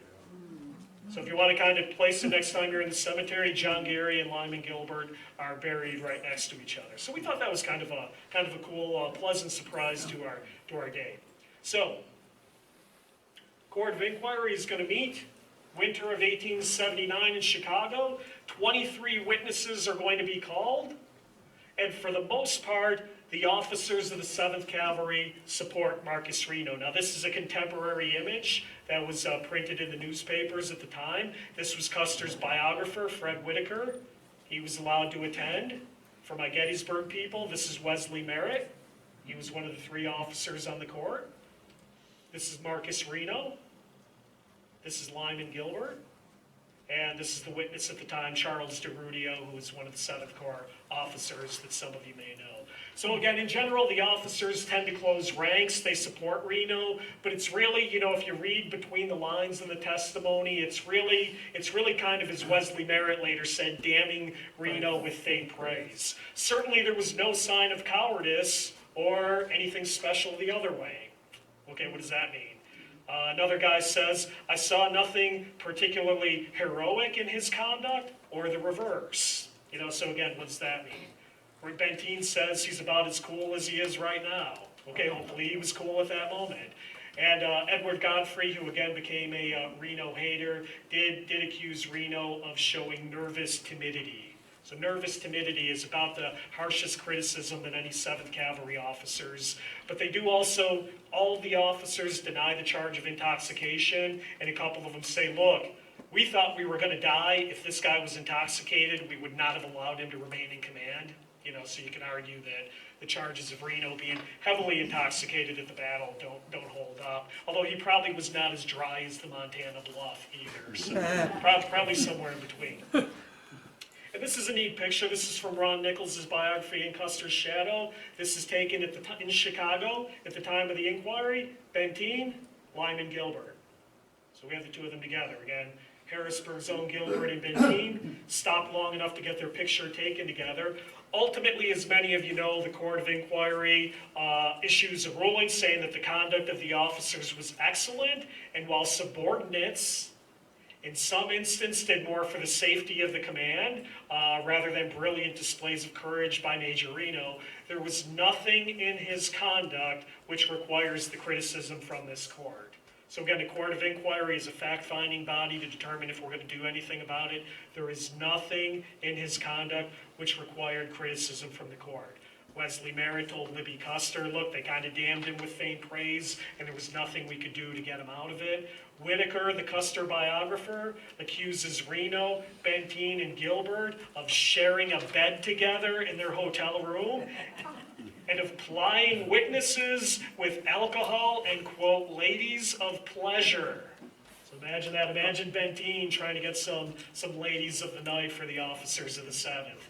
So if you want to kind of place it next time you're in the cemetery, John Geary and Lyman Gilbert are buried right next to each other. So we thought that was kind of a cool, pleasant surprise to our day. So, Court of Inquiry is going to meet winter of 1879 in Chicago. 23 witnesses are going to be called, and for the most part, the officers of the 7th Cavalry support Marcus Reno. Now, this is a contemporary image that was printed in the newspapers at the time. This was Custer's biographer, Fred Whitaker. He was allowed to attend. For my Gettysburg people, this is Wesley Merritt. He was one of the 3 officers on the court. This is Marcus Reno. This is Lyman Gilbert. And this is the witness at the time, Charles DeRudio, who was one of the 7th Corps officers that some of you may know. So again, in general, the officers tend to close ranks. They support Reno, but it's really, if you read between the lines of the testimony, it's really kind of, as Wesley Merritt later said, damning Reno with faint praise. Certainly there was no sign of cowardice or anything special the other way. Okay, what does that mean? Another guy says, I saw nothing particularly heroic in his conduct or the reverse. So again, what does that mean? Where Benten says he's about as cool as he is right now. Okay, hopefully he was cool at that moment. And Edward Godfrey, who again became a Reno hater, did accuse Reno of showing nervous timidity. So nervous timidity is about the harshest criticism that any 7th Cavalry officers, but they do also, all of the officers deny the charge of intoxication, and a couple of them say, look, we thought we were going to die. If this guy was intoxicated, we would not have allowed him to remain in command. So you can argue that the charges of Reno being heavily intoxicated at the battle don't hold up. Although he probably was not as dry as the Montana Bluff either, so probably somewhere in between. And this is a neat picture. This is from Ron Nichols' biography in Custer's Shadow. This is taken in Chicago at the time of the inquiry. Benten, Lyman Gilbert. So we have the 2 of them together. Again, Harrisburg's own Gilbert and Benten stopped long enough to get their picture taken together. Ultimately, as many of you know, the Court of Inquiry issues a ruling saying that the conduct of the officers was excellent, and while subordinates in some instance did more for the safety of the command rather than brilliant displays of courage by Major Reno, there was nothing in his conduct which requires the criticism from this court. So again, the Court of Inquiry is a fact-finding body to determine if we're going to do anything about it. There is nothing in his conduct which required criticism from the court. Wesley Merritt told Libby Custer, look, they kind of damned him with faint praise, and there was nothing we could do to get him out of it. Whitaker, the Custer biographer, accuses Reno, Benten, and Gilbert of sharing a bed together in their hotel room and of plying witnesses with alcohol and, quote, ladies of pleasure. So imagine that. Imagine Benten trying to get some ladies of the night for the officers of the 7th.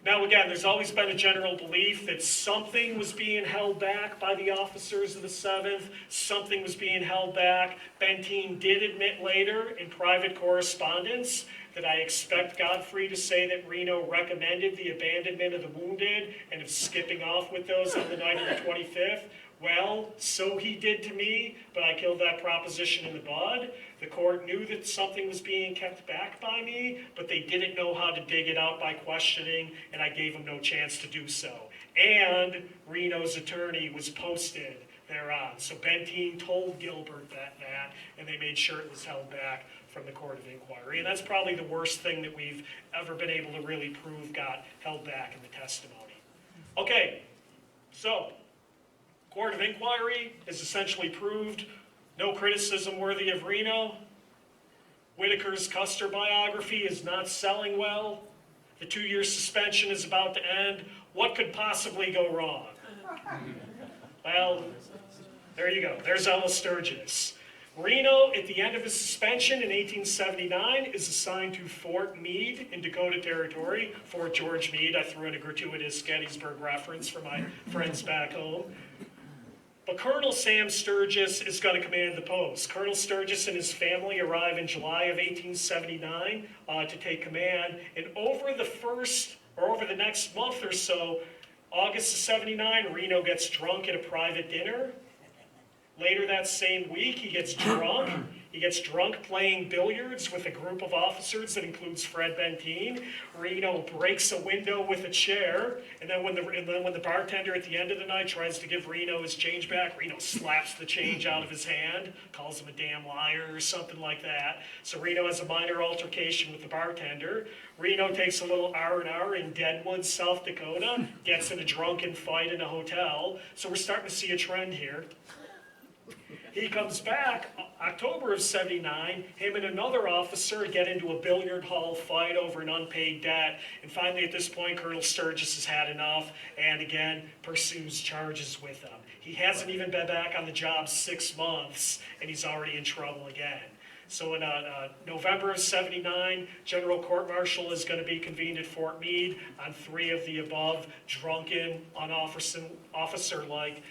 Now again, there's always been a general belief that something was being held back by the officers of the 7th, something was being held back. Benten did admit later in private correspondence that I expect Godfrey to say that Reno recommended the abandonment of the wounded and of skipping off with those on the night of the 25th. Well, so he did to me, but I killed that proposition in the bud. The court knew that something was being kept back by me, but they didn't know how to dig it out by questioning, and I gave them no chance to do so. And Reno's attorney was posted thereon. So Benten told Gilbert that, and they made sure it was held back from the court of inquiry. And that's probably the worst thing that we've ever been able to really prove got held back in the testimony. Okay, so court of inquiry has essentially proved no criticism worthy of Reno. Whitaker's Custer biography is not selling well. The 2-year suspension is about to end. What could possibly go wrong? Well, there you go. There's Ella Sturgis. Reno, at the end of his suspension in 1879, is assigned to Fort Meade in Dakota Territory. Fort George Meade. I threw in a gratuitous Gettysburg reference for my friends back home. But Colonel Sam Sturgis is going to command the post. Colonel Sturgis and his family arrive in July of 1879 to take command. And over the next month or so, August of 79, Reno gets drunk at a private dinner. Later that same week, he gets drunk. He gets drunk playing billiards with a group of officers that includes Fred Benten. Reno breaks a window with a chair, and then when the bartender at the end of the night tries to give Reno his change back, Reno slaps the change out of his hand, calls him a damn liar or something like that. So Reno has a minor altercation with the bartender. Reno takes a little R&R in Deadwood, South Dakota, gets in a drunken fight in a hotel. So we're starting to see a trend here. He comes back, October of 79, him and another officer get into a billiard hall fight over an unpaid debt, and finally at this point, Colonel Sturgis has had enough, and again, pursues charges with them. He hasn't even been back on the job 6 months, and he's already in trouble again. So in November of 79, General Court-Martial is going to be convened at Fort Meade on 3 of the above drunken, officer-like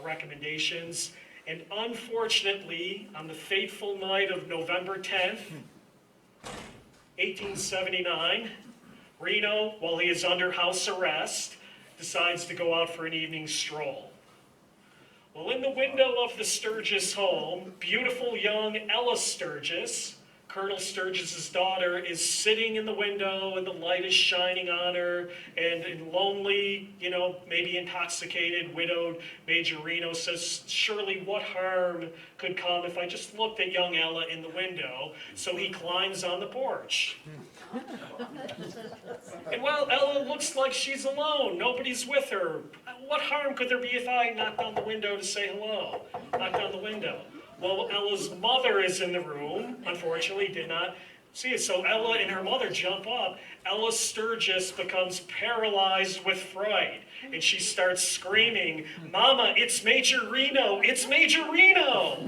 recommendations. And unfortunately, on the fateful night of November 10th, 1879, Reno, while he is under house arrest, decides to go out for an evening stroll. Well, in the window of the Sturgis home, beautiful young Ella Sturgis, Colonel Sturgis's daughter, is sitting in the window and the light is shining on her, and lonely, maybe intoxicated, widowed Major Reno says, surely what harm could come if I just looked at young Ella in the window? So he climbs on the porch. And while Ella looks like she's alone, nobody's with her, what harm could there be if I knocked on the window to say hello? Knocked on the window. Well, Ella's mother is in the room, unfortunately, did not see it. So Ella and her mother jump up. Ella Sturgis becomes paralyzed with fright, and she starts screaming, "Mama, it's Major Reno! It's Major Reno!"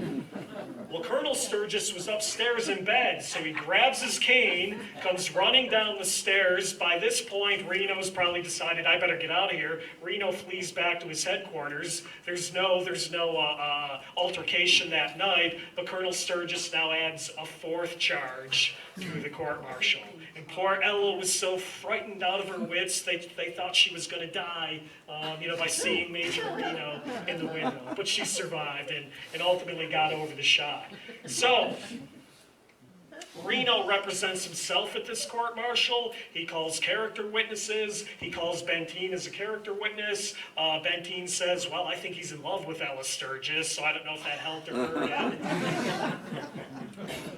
Well, Colonel Sturgis was upstairs in bed, so he grabs his cane, comes running down the stairs. By this point, Reno's probably decided, I better get out of here. Reno flees back to his headquarters. There's no altercation that night, but Colonel Sturgis now adds a 4th charge to the court-martial. And poor Ella was so frightened out of her wits, they thought she was going to die, by seeing Major Reno in the window. But she survived and ultimately got over the shock. So, Reno represents himself at this court-martial. He calls character witnesses. He calls Benten as a character witness. Benten says, well, I think he's in love with Ella Sturgis, so I don't know if that helped or hurt him.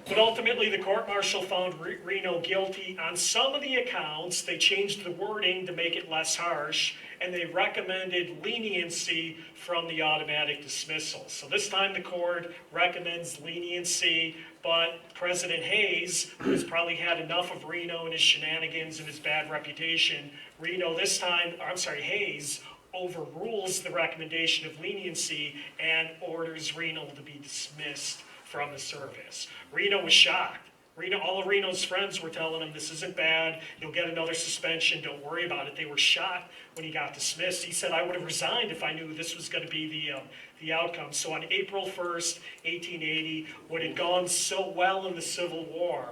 But ultimately, the court-martial found Reno guilty. On some of the accounts, they changed the wording to make it less harsh, and they recommended leniency from the automatic dismissal. So this time the court recommends leniency, but President Hayes, who has probably had enough of Reno and his shenanigans and his bad reputation, Hayes overrules the recommendation of leniency and orders Reno to be dismissed from the service. Reno was shocked. All of Reno's friends were telling him, this isn't bad, you'll get another suspension, don't worry about it. They were shocked when he got dismissed. He said, I would have resigned if I knew this was going to be the outcome. So on April 1st, 1880, what had gone so well in the Civil War,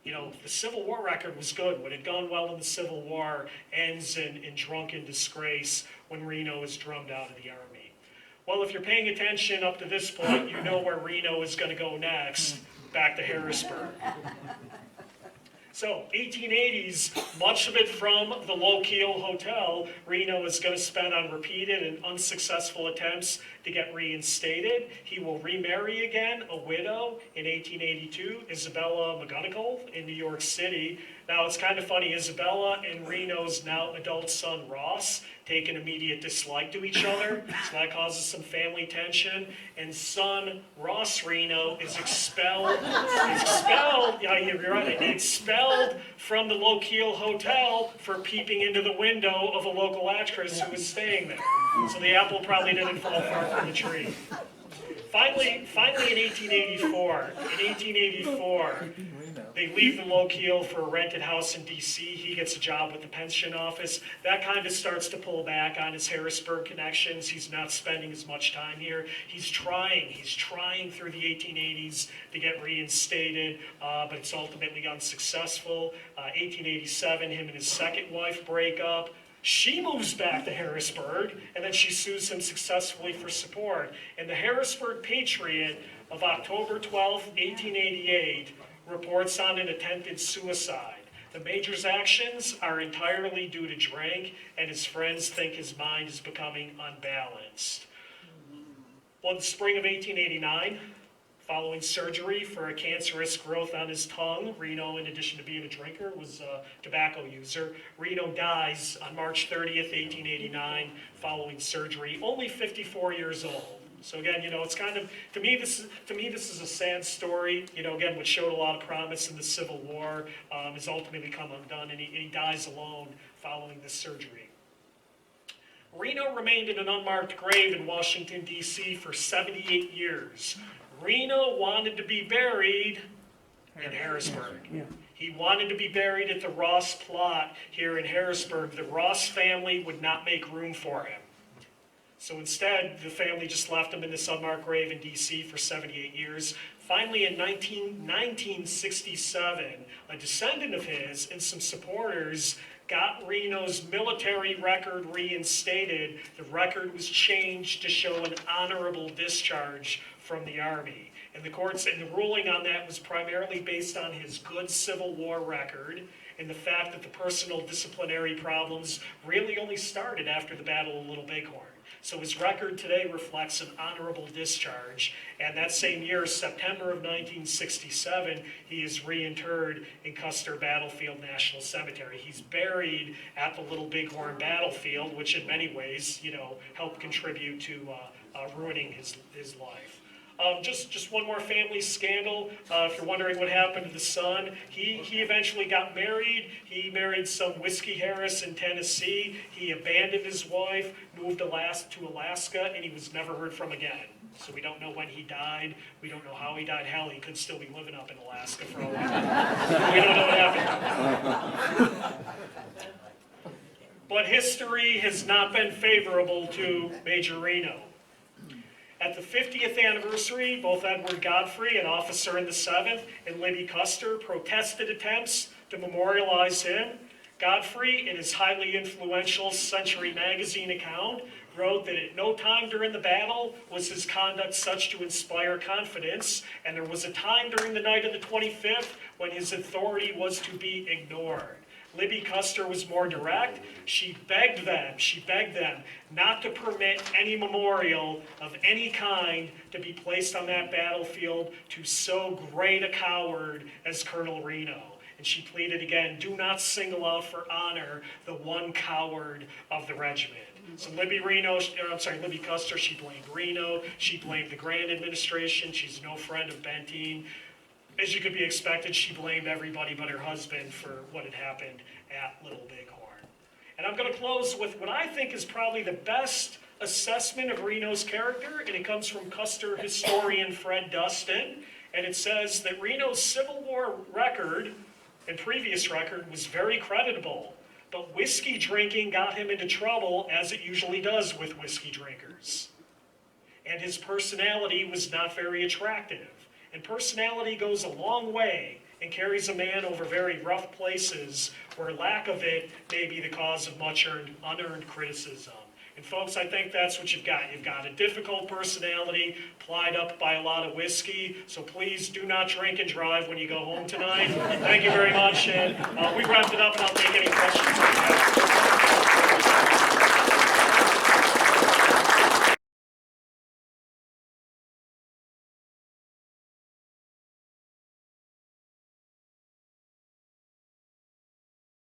the Civil War record was good. What had gone well in the Civil War ends in drunken disgrace when Reno is drummed out of the Army. Well, if you're paying attention up to this point, you know where Reno is going to go next. Back to Harrisburg. So 1880s, much of it from the low-keel hotel, Reno is going to spend on repeated and unsuccessful attempts to get reinstated. He will remarry again, a widow, in 1882, Isabella McGonigal in New York City. Now, it's kind of funny, Isabella and Reno's now adult son, Ross, take an immediate dislike to each other, so that causes some family tension, and son, Ross Reno, is expelled from the Lochiel Hotel for peeping into the window of a local actress who was staying there. So the apple probably didn't fall far from the tree. Finally in 1884, they leave the Lochiel for a rented house in D.C. He gets a job with the pension office. That kind of starts to pull back on his Harrisburg connections. He's not spending as much time here. He's trying through the 1880s to get reinstated, but it's ultimately unsuccessful. 1887, him and his second wife break up. She moves back to Harrisburg, and then she sues him successfully for support. And the Harrisburg Patriot of October 12, 1888, reports on an attempted suicide. The Major's actions are entirely due to drink, and his friends think his mind is becoming unbalanced. Well, in the spring of 1889, following surgery for a cancerous growth on his tongue, Reno, in addition to being a drinker, was a tobacco user. Reno dies on March 30th, 1889, following surgery, only 54 years old. So again, it's kind of, to me, this is a sad story. Again, what showed a lot of promise in the Civil War has ultimately come undone, and he dies alone following this surgery. Reno remained in an unmarked grave in Washington, D.C. for 78 years. Reno wanted to be buried in Harrisburg. He wanted to be buried at the Ross plot here in Harrisburg. The Ross family would not make room for him. So instead, the family just left him in this unmarked grave in D.C. for 78 years. Finally, in 1967, a descendant of his and some supporters got Reno's military record reinstated. The record was changed to show an honorable discharge from the Army. And the ruling on that was primarily based on his good Civil War record and the fact that the personal disciplinary problems really only started after the Battle of Little Bighorn. So his record today reflects an honorable discharge. And that same year, September of 1967, he is reinterred in Custer Battlefield National Cemetery. He's buried at the Little Bighorn battlefield, which in many ways, helped contribute to ruining his life. Just one more family scandal. If you're wondering what happened to the son, he eventually got married. He married some whiskey Harris in Tennessee. He abandoned his wife, moved to Alaska, and he was never heard from again. So we don't know when he died. We don't know how he died. Hell, he could still be living up in Alaska for a while. We don't know what happened. But history has not been favorable to Major Reno. At the 50th anniversary, both Edward Godfrey, an officer in the 7th, and Libby Custer protested attempts to memorialize him. Godfrey, in his highly influential Century Magazine account, wrote that at no time during the battle was his conduct such to inspire confidence, and there was a time during the night of the 25th when his authority was to be ignored. Libby Custer was more direct. She begged them not to permit any memorial of any kind to be placed on that battlefield to so great a coward as Colonel Reno. And she pleaded again, do not single out for honor the one coward of the regiment. So Libby Custer, she blamed Reno. She blamed the Grant administration. She's no friend of Benten. As you could be expected, she blamed everybody but her husband for what had happened at Little Bighorn. And I'm going to close with what I think is probably the best assessment of Reno's character, and it comes from Custer historian Fred Dustin, and it says that Reno's Civil War record and previous record was very creditable, but whiskey drinking got him into trouble, as it usually does with whiskey drinkers. And his personality was not very attractive. And personality goes a long way and carries a man over very rough places where lack of it may be the cause of much unearned criticism. And folks, I think that's what you've got. You've got a difficult personality plied up by a lot of whiskey, so please do not drink and drive when you go home tonight. Thank you very much, and we wrapped it up, and I'll take any questions.